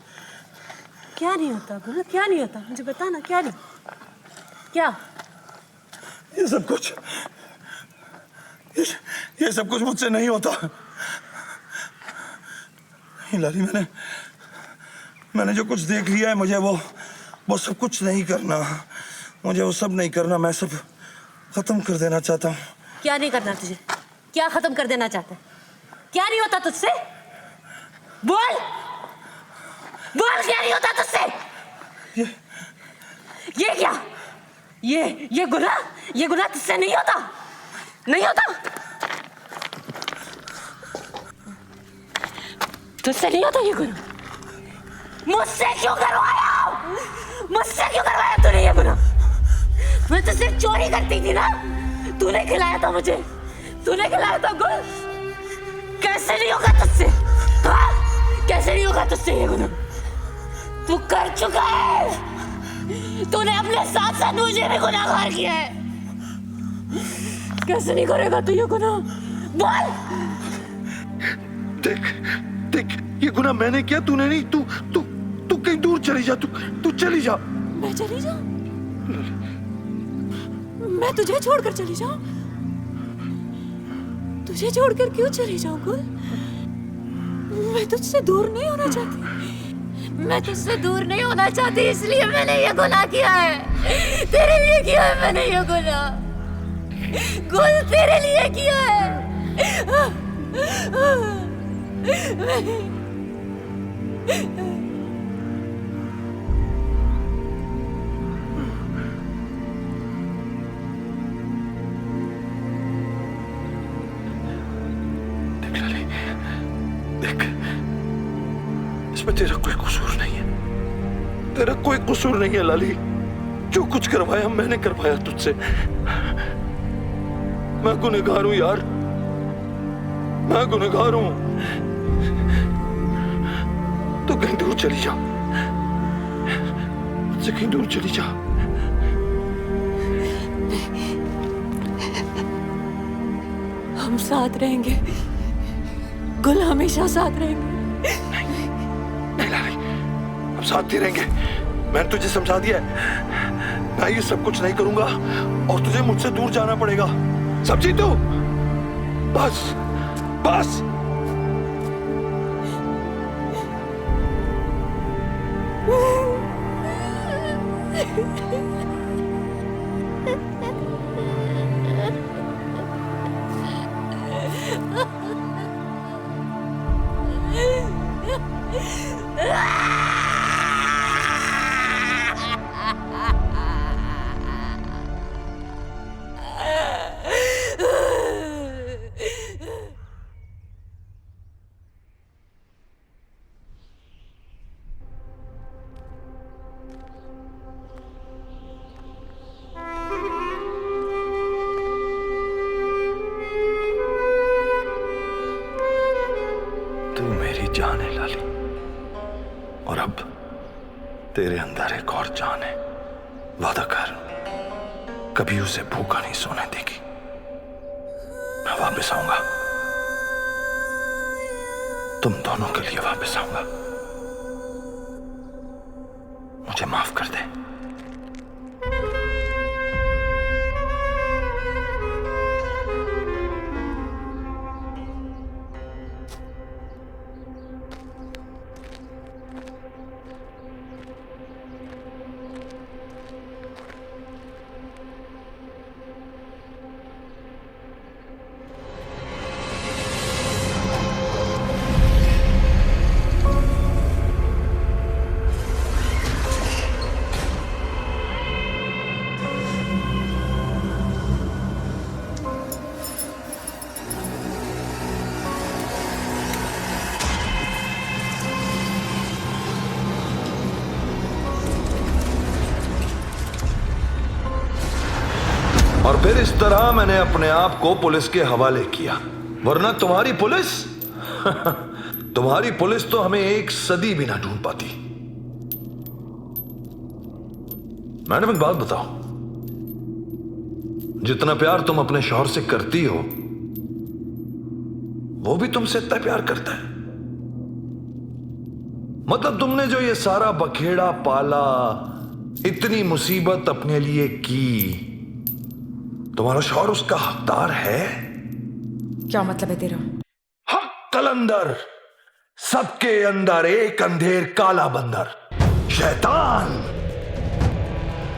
क्या नहीं होता गुल? क्या नहीं होता? मुझे बता ना, क्या नहीं? क्या? ये सब कुछ ये सब कुछ मुझसे नहीं होता। नहीं लाली, मैंने जो कुछ देख लिया है, मुझे वो सब कुछ नहीं करना। मुझे वो सब नहीं करना। मैं सब खत्म कर देना चाहता हूँ। क्या नहीं करना तुझे? क्या खत्म कर देना चाहता है? क्या नहीं होता तुझसे? बोल बोल, क्या नहीं होता तुझसे? ये क्या? ये गुनाह तुझसे नहीं होता? नहीं होता? तुझसे नहीं होता ये गुनाह? मुझसे क्यों करवाया? मुझसे क्यों करवाया तूने ये गुनाह? मैं तुझसे चोरी करती थी ना? तूने खिलाया था मुझे, तूने खिलाया था गुल। कैसे नहीं होगा तुझसे? हाँ? कैसे नहीं होगा तुझसे ये गुनाह? तू कर चुका है। तूने अपने साथ साथ मुझे भी गुनाहगार किया है। कैसे नहीं करेगा तू ये गुनाह? बोल। देख, ये गुनाह मैंने किया, तूने नहीं। तू कहीं दूर चली जा। तू चली जा। मैं चली जाऊं? मैं तुझे छोड़कर चली जाऊं? तुझे छोड़कर क्यों चली जाऊं गुल? मैं तुझसे दूर नहीं होना चाहती। मैं तुझसे दूर नहीं होना चाहती, इसलिए मैंने ये गुनाह किया है। तेरे लिए किया है मैंने ये गुनाह। गुल, तेरे लिए किया है। देख लाली, देख, इसमें तेरा कोई कसूर नहीं है। तेरा कोई कसूर नहीं है लाली। जो कुछ करवाया मैंने करवाया तुझसे। मैं गुनहगार हूं यार, मैं गुनहगार हूं। तो कहीं दूर चली जा, मुझसे कहीं दूर चली जा। हम साथ रहेंगे गुल, हमेशा साथ रहेंगे। नहीं लाली, हम साथ ही रहेंगे। मैंने तुझे समझा दिया है, मैं ये सब कुछ नहीं करूंगा और तुझे मुझसे दूर जाना पड़ेगा। समझी तू? बस बस। जान है लाली, और अब तेरे अंदर एक और जान है। वादा कर, कभी उसे भूखा नहीं सोने देगी। मैं वापस आऊंगा, तुम दोनों के लिए वापस आऊंगा। मुझे माफ कर दे। और फिर इस तरह मैंने अपने आप को पुलिस के हवाले किया। वरना तुम्हारी पुलिस तुम्हारी पुलिस तो हमें एक सदी भी ना ढूंढ पाती। मैडम एक बात बताओ, जितना प्यार तुम अपने शौहर से करती हो वो भी तुमसे इतना प्यार करता है? मतलब तुमने जो ये सारा बखेड़ा पाला, इतनी मुसीबत अपने लिए की, तुम्हारा शौहर उसका हकदार है? क्या मतलब है तेरा? हक कलंदर, सबके अंदर एक अंधेर काला बंदर, शैतान।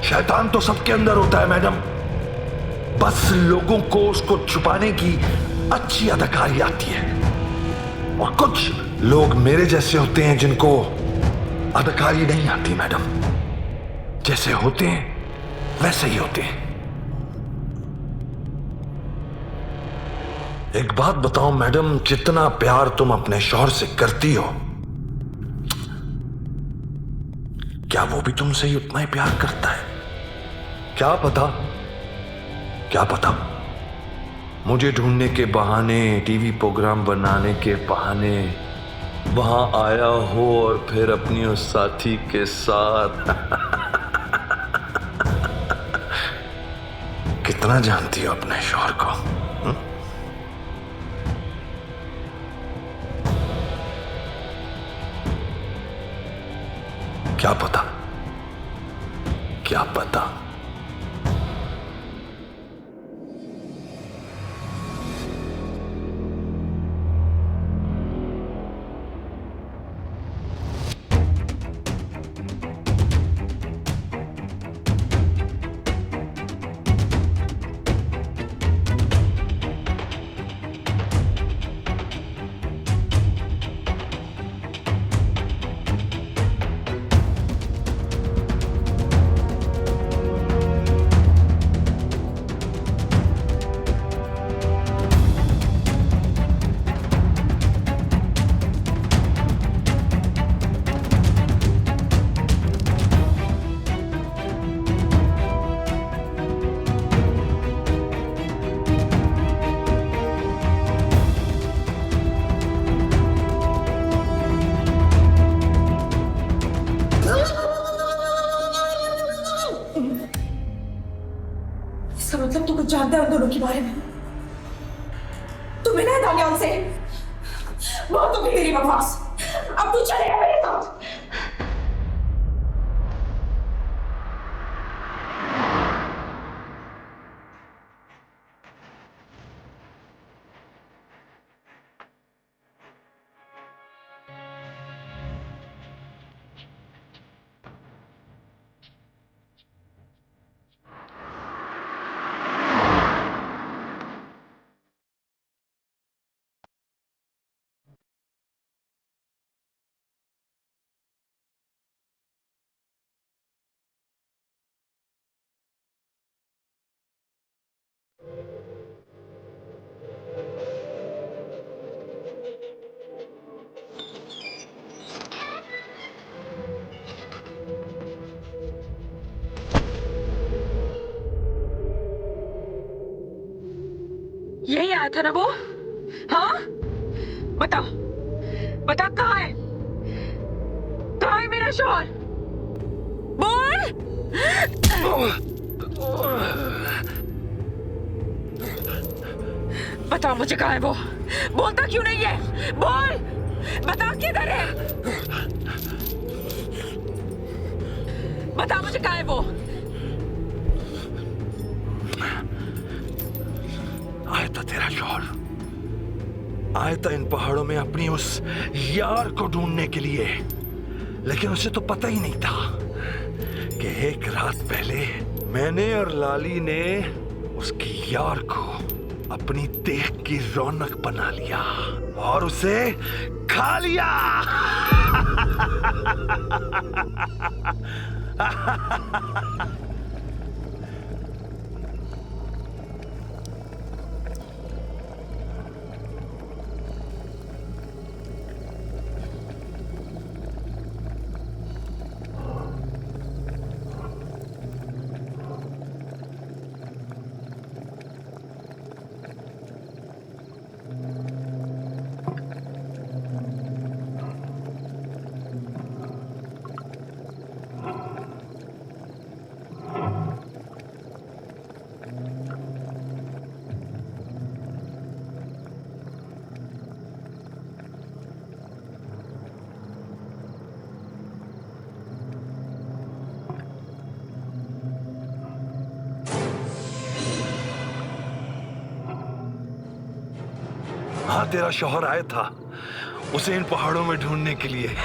शैतान तो सबके अंदर होता है मैडम, बस लोगों को उसको छुपाने की अच्छी अदाकारी आती है। और कुछ लोग मेरे जैसे होते हैं जिनको अदाकारी नहीं आती मैडम, जैसे होते हैं वैसे ही होते हैं। एक बात बताओ मैडम, जितना प्यार तुम अपने शौहर से करती हो, क्या वो भी तुमसे ही उतना ही प्यार करता है? क्या पता मुझे ढूंढने के बहाने, टीवी प्रोग्राम बनाने के बहाने वहां आया हो और फिर अपनी उस साथी के साथ कितना जानती हो अपने शौहर को? क्या पता इसका मतलब तू कुछ जानता है उन दोनों के बारे में? तू मिला दानिया उनसे? बहुत होगी तेरी बकवास, अब तू चलेगा मेरे साथ। यही आया था ना वो? हाँ, बता कहाँ है मेरा शौहर? बोल। बता मुझे कहाँ है वो? बोलता क्यों नहीं है? बोल, बता किधर है? बता मुझे कहाँ है वो? आया था तेरा शौहर, आया था इन पहाड़ों में अपनी उस यार को ढूंढने के लिए, लेकिन उसे तो पता ही नहीं था कि एक रात पहले मैंने और लाली ने उसकी यार को अपनी देह की रौनक बना लिया और उसे खा लिया। हाँ, तेरा शौहर आया था उसे इन पहाड़ों में ढूंढने के लिए।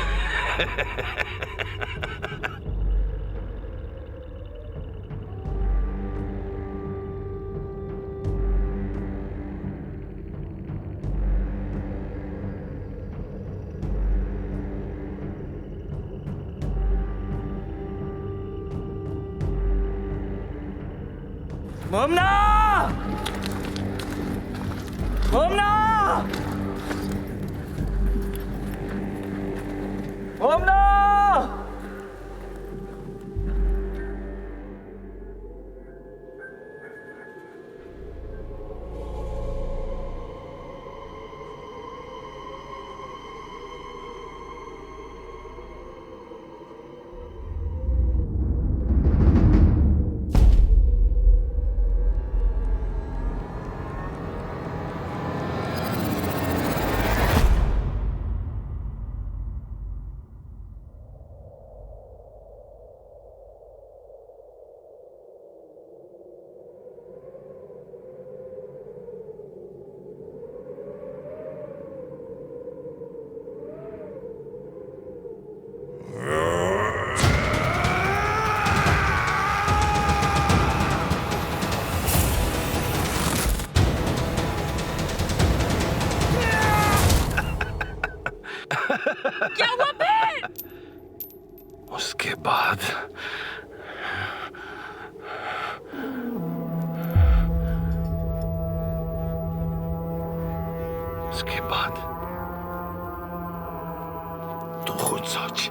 मोमना! मोमना! मोमना! क्या हुआ फिर? उसके बाद तू खुद सोच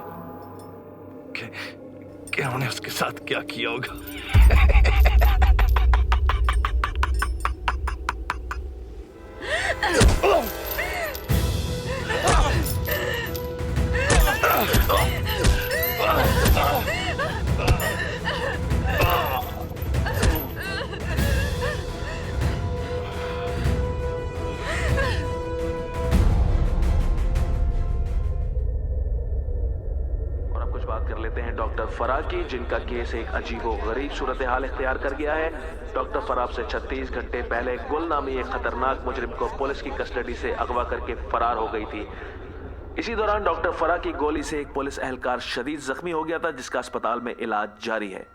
कि हमने उसके साथ क्या किया होगा। डॉक्टर फराह की, जिनका केस एक अजीबो-गरीब सूरत हाल इख्तियार कर गया है। डॉक्टर फराह से 36 घंटे पहले गुल नामी एक खतरनाक मुजरिम को पुलिस की कस्टडी से अगवा करके फरार हो गई थी। इसी दौरान डॉक्टर फराह की गोली से एक पुलिस एहलकार शदीद जख्मी हो गया था, जिसका अस्पताल में इलाज जारी है।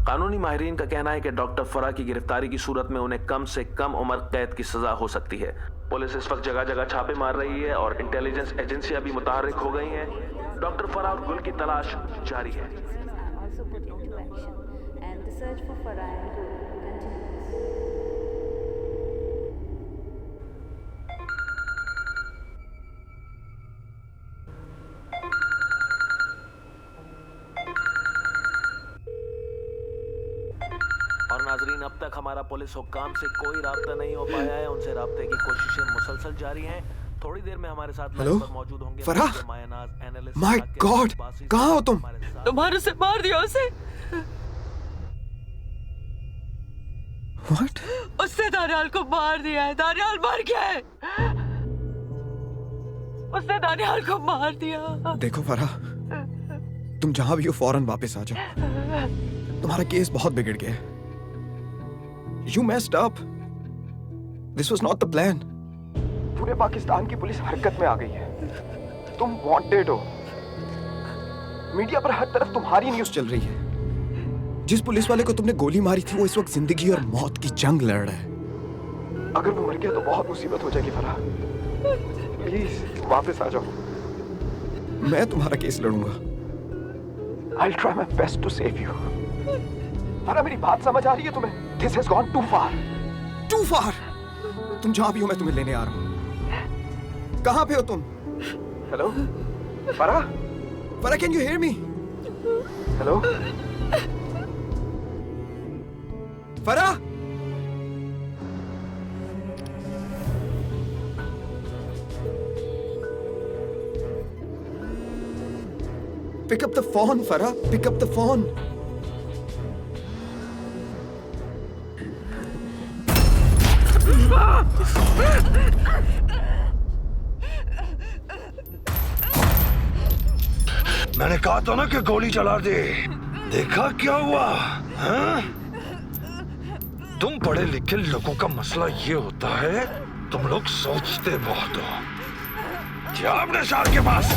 कानूनी माहिरीन का कहना है कि डॉक्टर फराह की गिरफ्तारी की सूरत में उन्हें कम से कम उम्र कैद की सजा हो सकती है। पुलिस इस वक्त जगह जगह छापे मार रही है और इंटेलिजेंस एजेंसियां भी मुतहर्रिक हो गई हैं। डॉक्टर फराह और गुल की तलाश जारी है। और नाजरीन, अब तक हमारा पुलिस हुक्काम से कोई राब्ता नहीं हो पाया है। उनसे राब्ते की कोशिशें मुसलसल जारी हैं। थोड़ी देर में हमारे साथ मौजूद होंगे फराह, माय गॉड, कहाँ हो तुम? तुम्हारे से मार दिया उसे। What? उसने दानियाल को मार दिया है। दानियाल मर गया है। उसने दानियाल को मार दिया। देखो फराह, तुम जहां भी हो फौरन वापस आ जाओ। तुम्हारा केस बहुत बिगड़ गया है। You messed up. This was not the plan. पूरे पाकिस्तान की पुलिस हरकत में आ गई है। तुम वांटेड हो। मीडिया पर हर तरफ तुम्हारी न्यूज़ चल रही है। जिस पुलिस वाले को तुमने गोली मारी थी वो इस वक्त जिंदगी और मौत की जंग लड़ रहा है। अगर वो मर गया तो बहुत मुसीबत हो जाएगी फराह। प्लीज वापस आ जाओ। मैं तुम्हारा केस लड़ूंगा। I'll try my best to save you. Farah, मेरी बात समझ आ रही है तुम्हें? This has gone too far. Too far. तुम जहां भी हो मैं तुम्हें लेने आ रहा हूं। कहां पे हो तुम? Hello Farah? Farah, can you hear me? Hello Farah? Pick up the phone, Farah. Pick up the phone. मैंने कहा था ना कि गोली चला दे। देखा क्या हुआ? हाँ? तुम पढ़े लिखे लोगों का मसला ये होता है, तुम लोग सोचते बहुत हो। जा अपने सार के पास।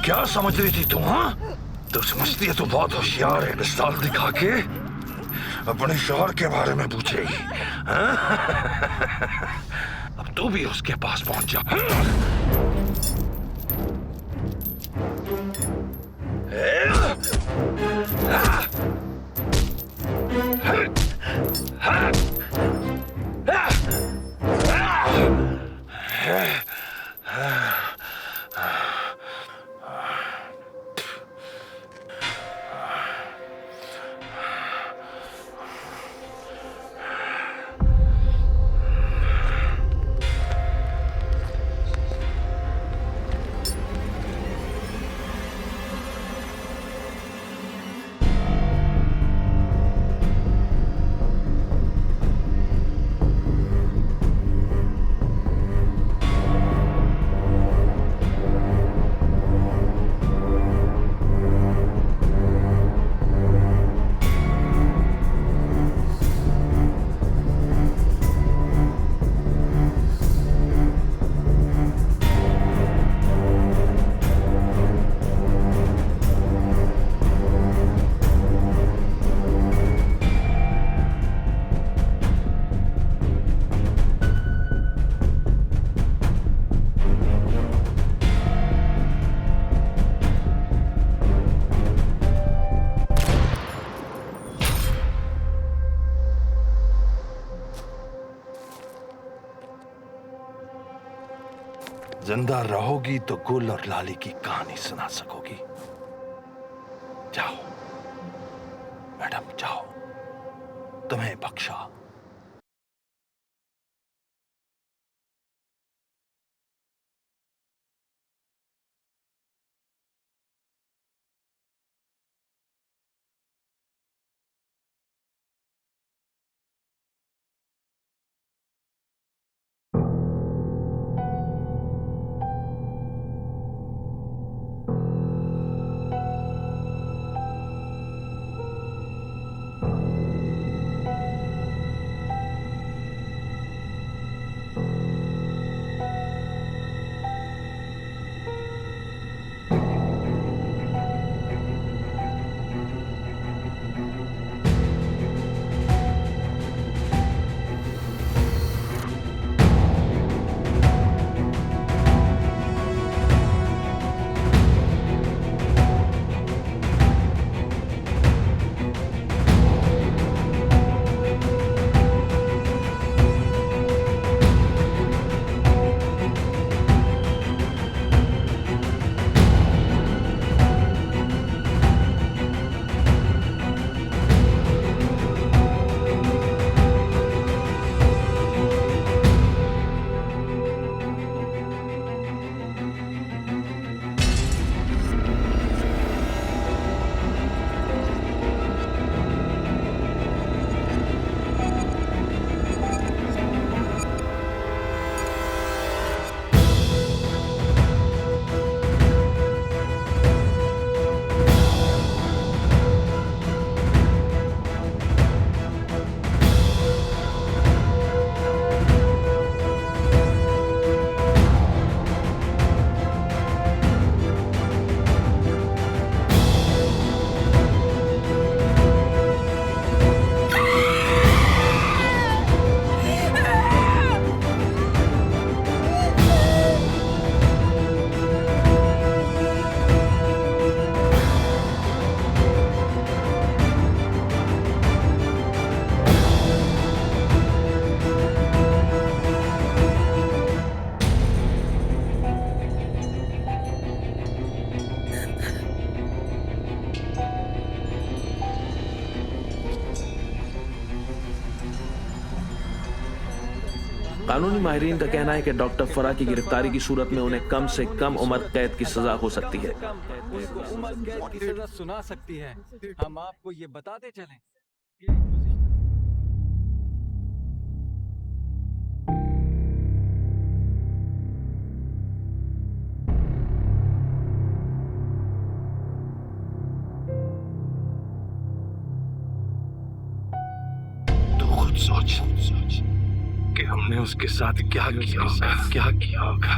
क्या समझ रही थी तू? हाँ, तू समझती है तू बहुत होशियार है। पिस्तौल दिखा के अपने शौहर के बारे में पूछेगी। अब तू भी उसके पास पहुंच जा। जिंदा रहोगी तो गुल और लाली की कहानी सुना सकोगी। जाओ मैडम, जाओ, तुम्हें बख्शा। कानूनी माहिरीन का कहना है कि डॉक्टर फरा की गिरफ्तारी की सूरत में उन्हें कम से कम उम्र कैद की सजा हो सकती है। उम्र कैद की सजा सुना सकती है। हम आपको ये बताते चलें। सोच कि हमने उसके साथ क्या किया होगा।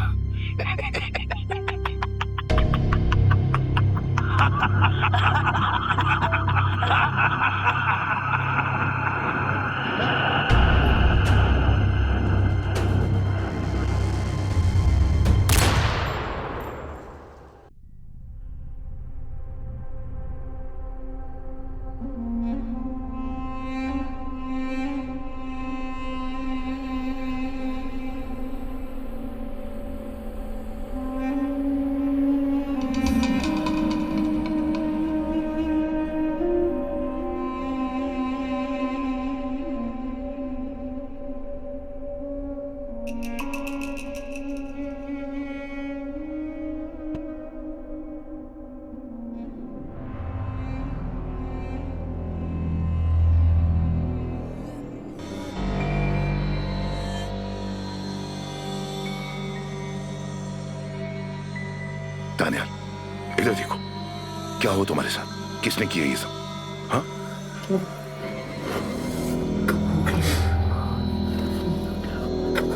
दानियाल, इधर देखो, क्या हो तुम्हारे साथ? किसने किया ये सब? हाँ?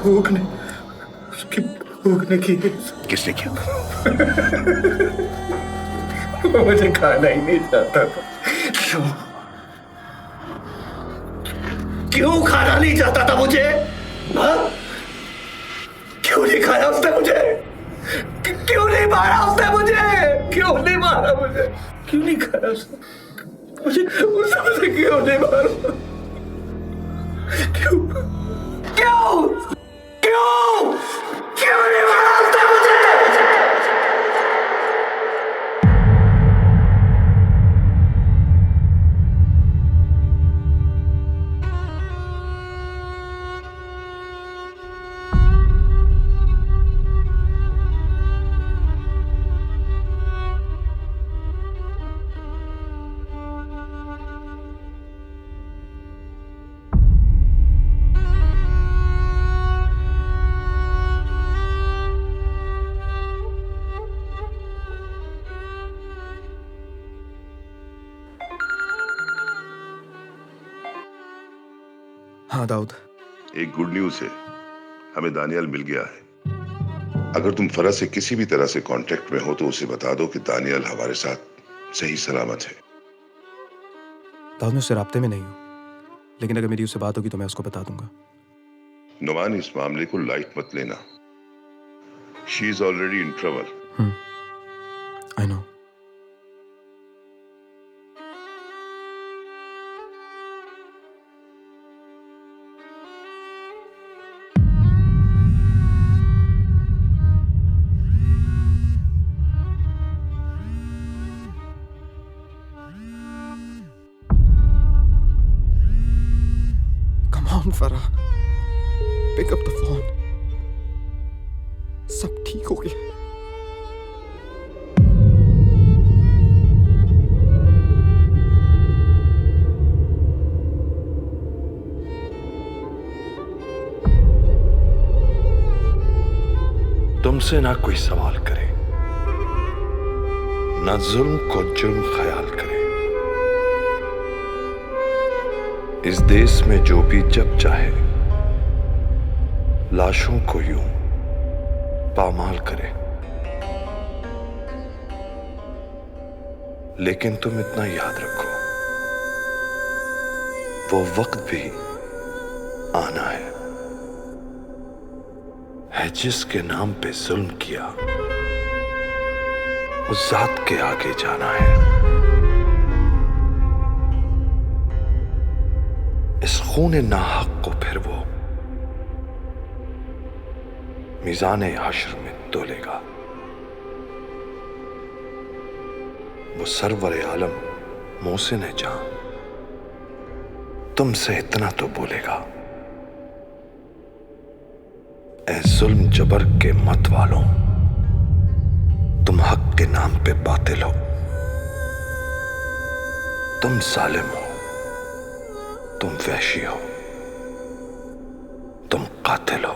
भूख ने की। किसने किया? मुझे खाना ही नहीं चाहता था। क्यों खाना नहीं चाहता था मुझे? हाँ? क्यों नहीं खाया उसने मुझे? क्यों नहीं मारा उसने मुझे? क्यों नहीं मारा मुझे? क्यों नहीं खाया उसने मुझे क्यों नहीं मारा? क्यों नहीं मारा उसने मुझे? हाँ दाऊद, एक गुड न्यूज है, हमें दानियाल मिल गया है। अगर तुम फरज से किसी भी तरह से कांटेक्ट में हो तो उसे बता दो कि दानियाल हमारे साथ सही सलामत है। दाऊद, मैं उससे राब्ते में नहीं हूँ, लेकिन अगर मेरी उससे बात होगी तो मैं उसको बता दूंगा। नुमान, इस मामले को लाइट मत लेना। She is already in trouble. I know. Farah, pick up the phone. सब ठीक हो गया। तुमसे ना कोई सवाल करे, ना जुल्म को जुर्म ख्याल करे। इस देश में जो भी जब चाहे लाशों को यूं पामाल करे, लेकिन तुम इतना याद रखो, वो वक्त भी आना है जिसके नाम पे जुल्म किया, उस जात के आगे जाना है। इस खून नाहक को फिर वो मीज़ान हश्र में तोलेगा। वो सरवर आलम मोहसिन जां तुमसे इतना तो बोलेगा, ऐ जुल्म जबर के मत वालों, तुम हक के नाम पे बातिल हो, तुम जालिम हो, तुम वहशी हो, तुम कातिल हो।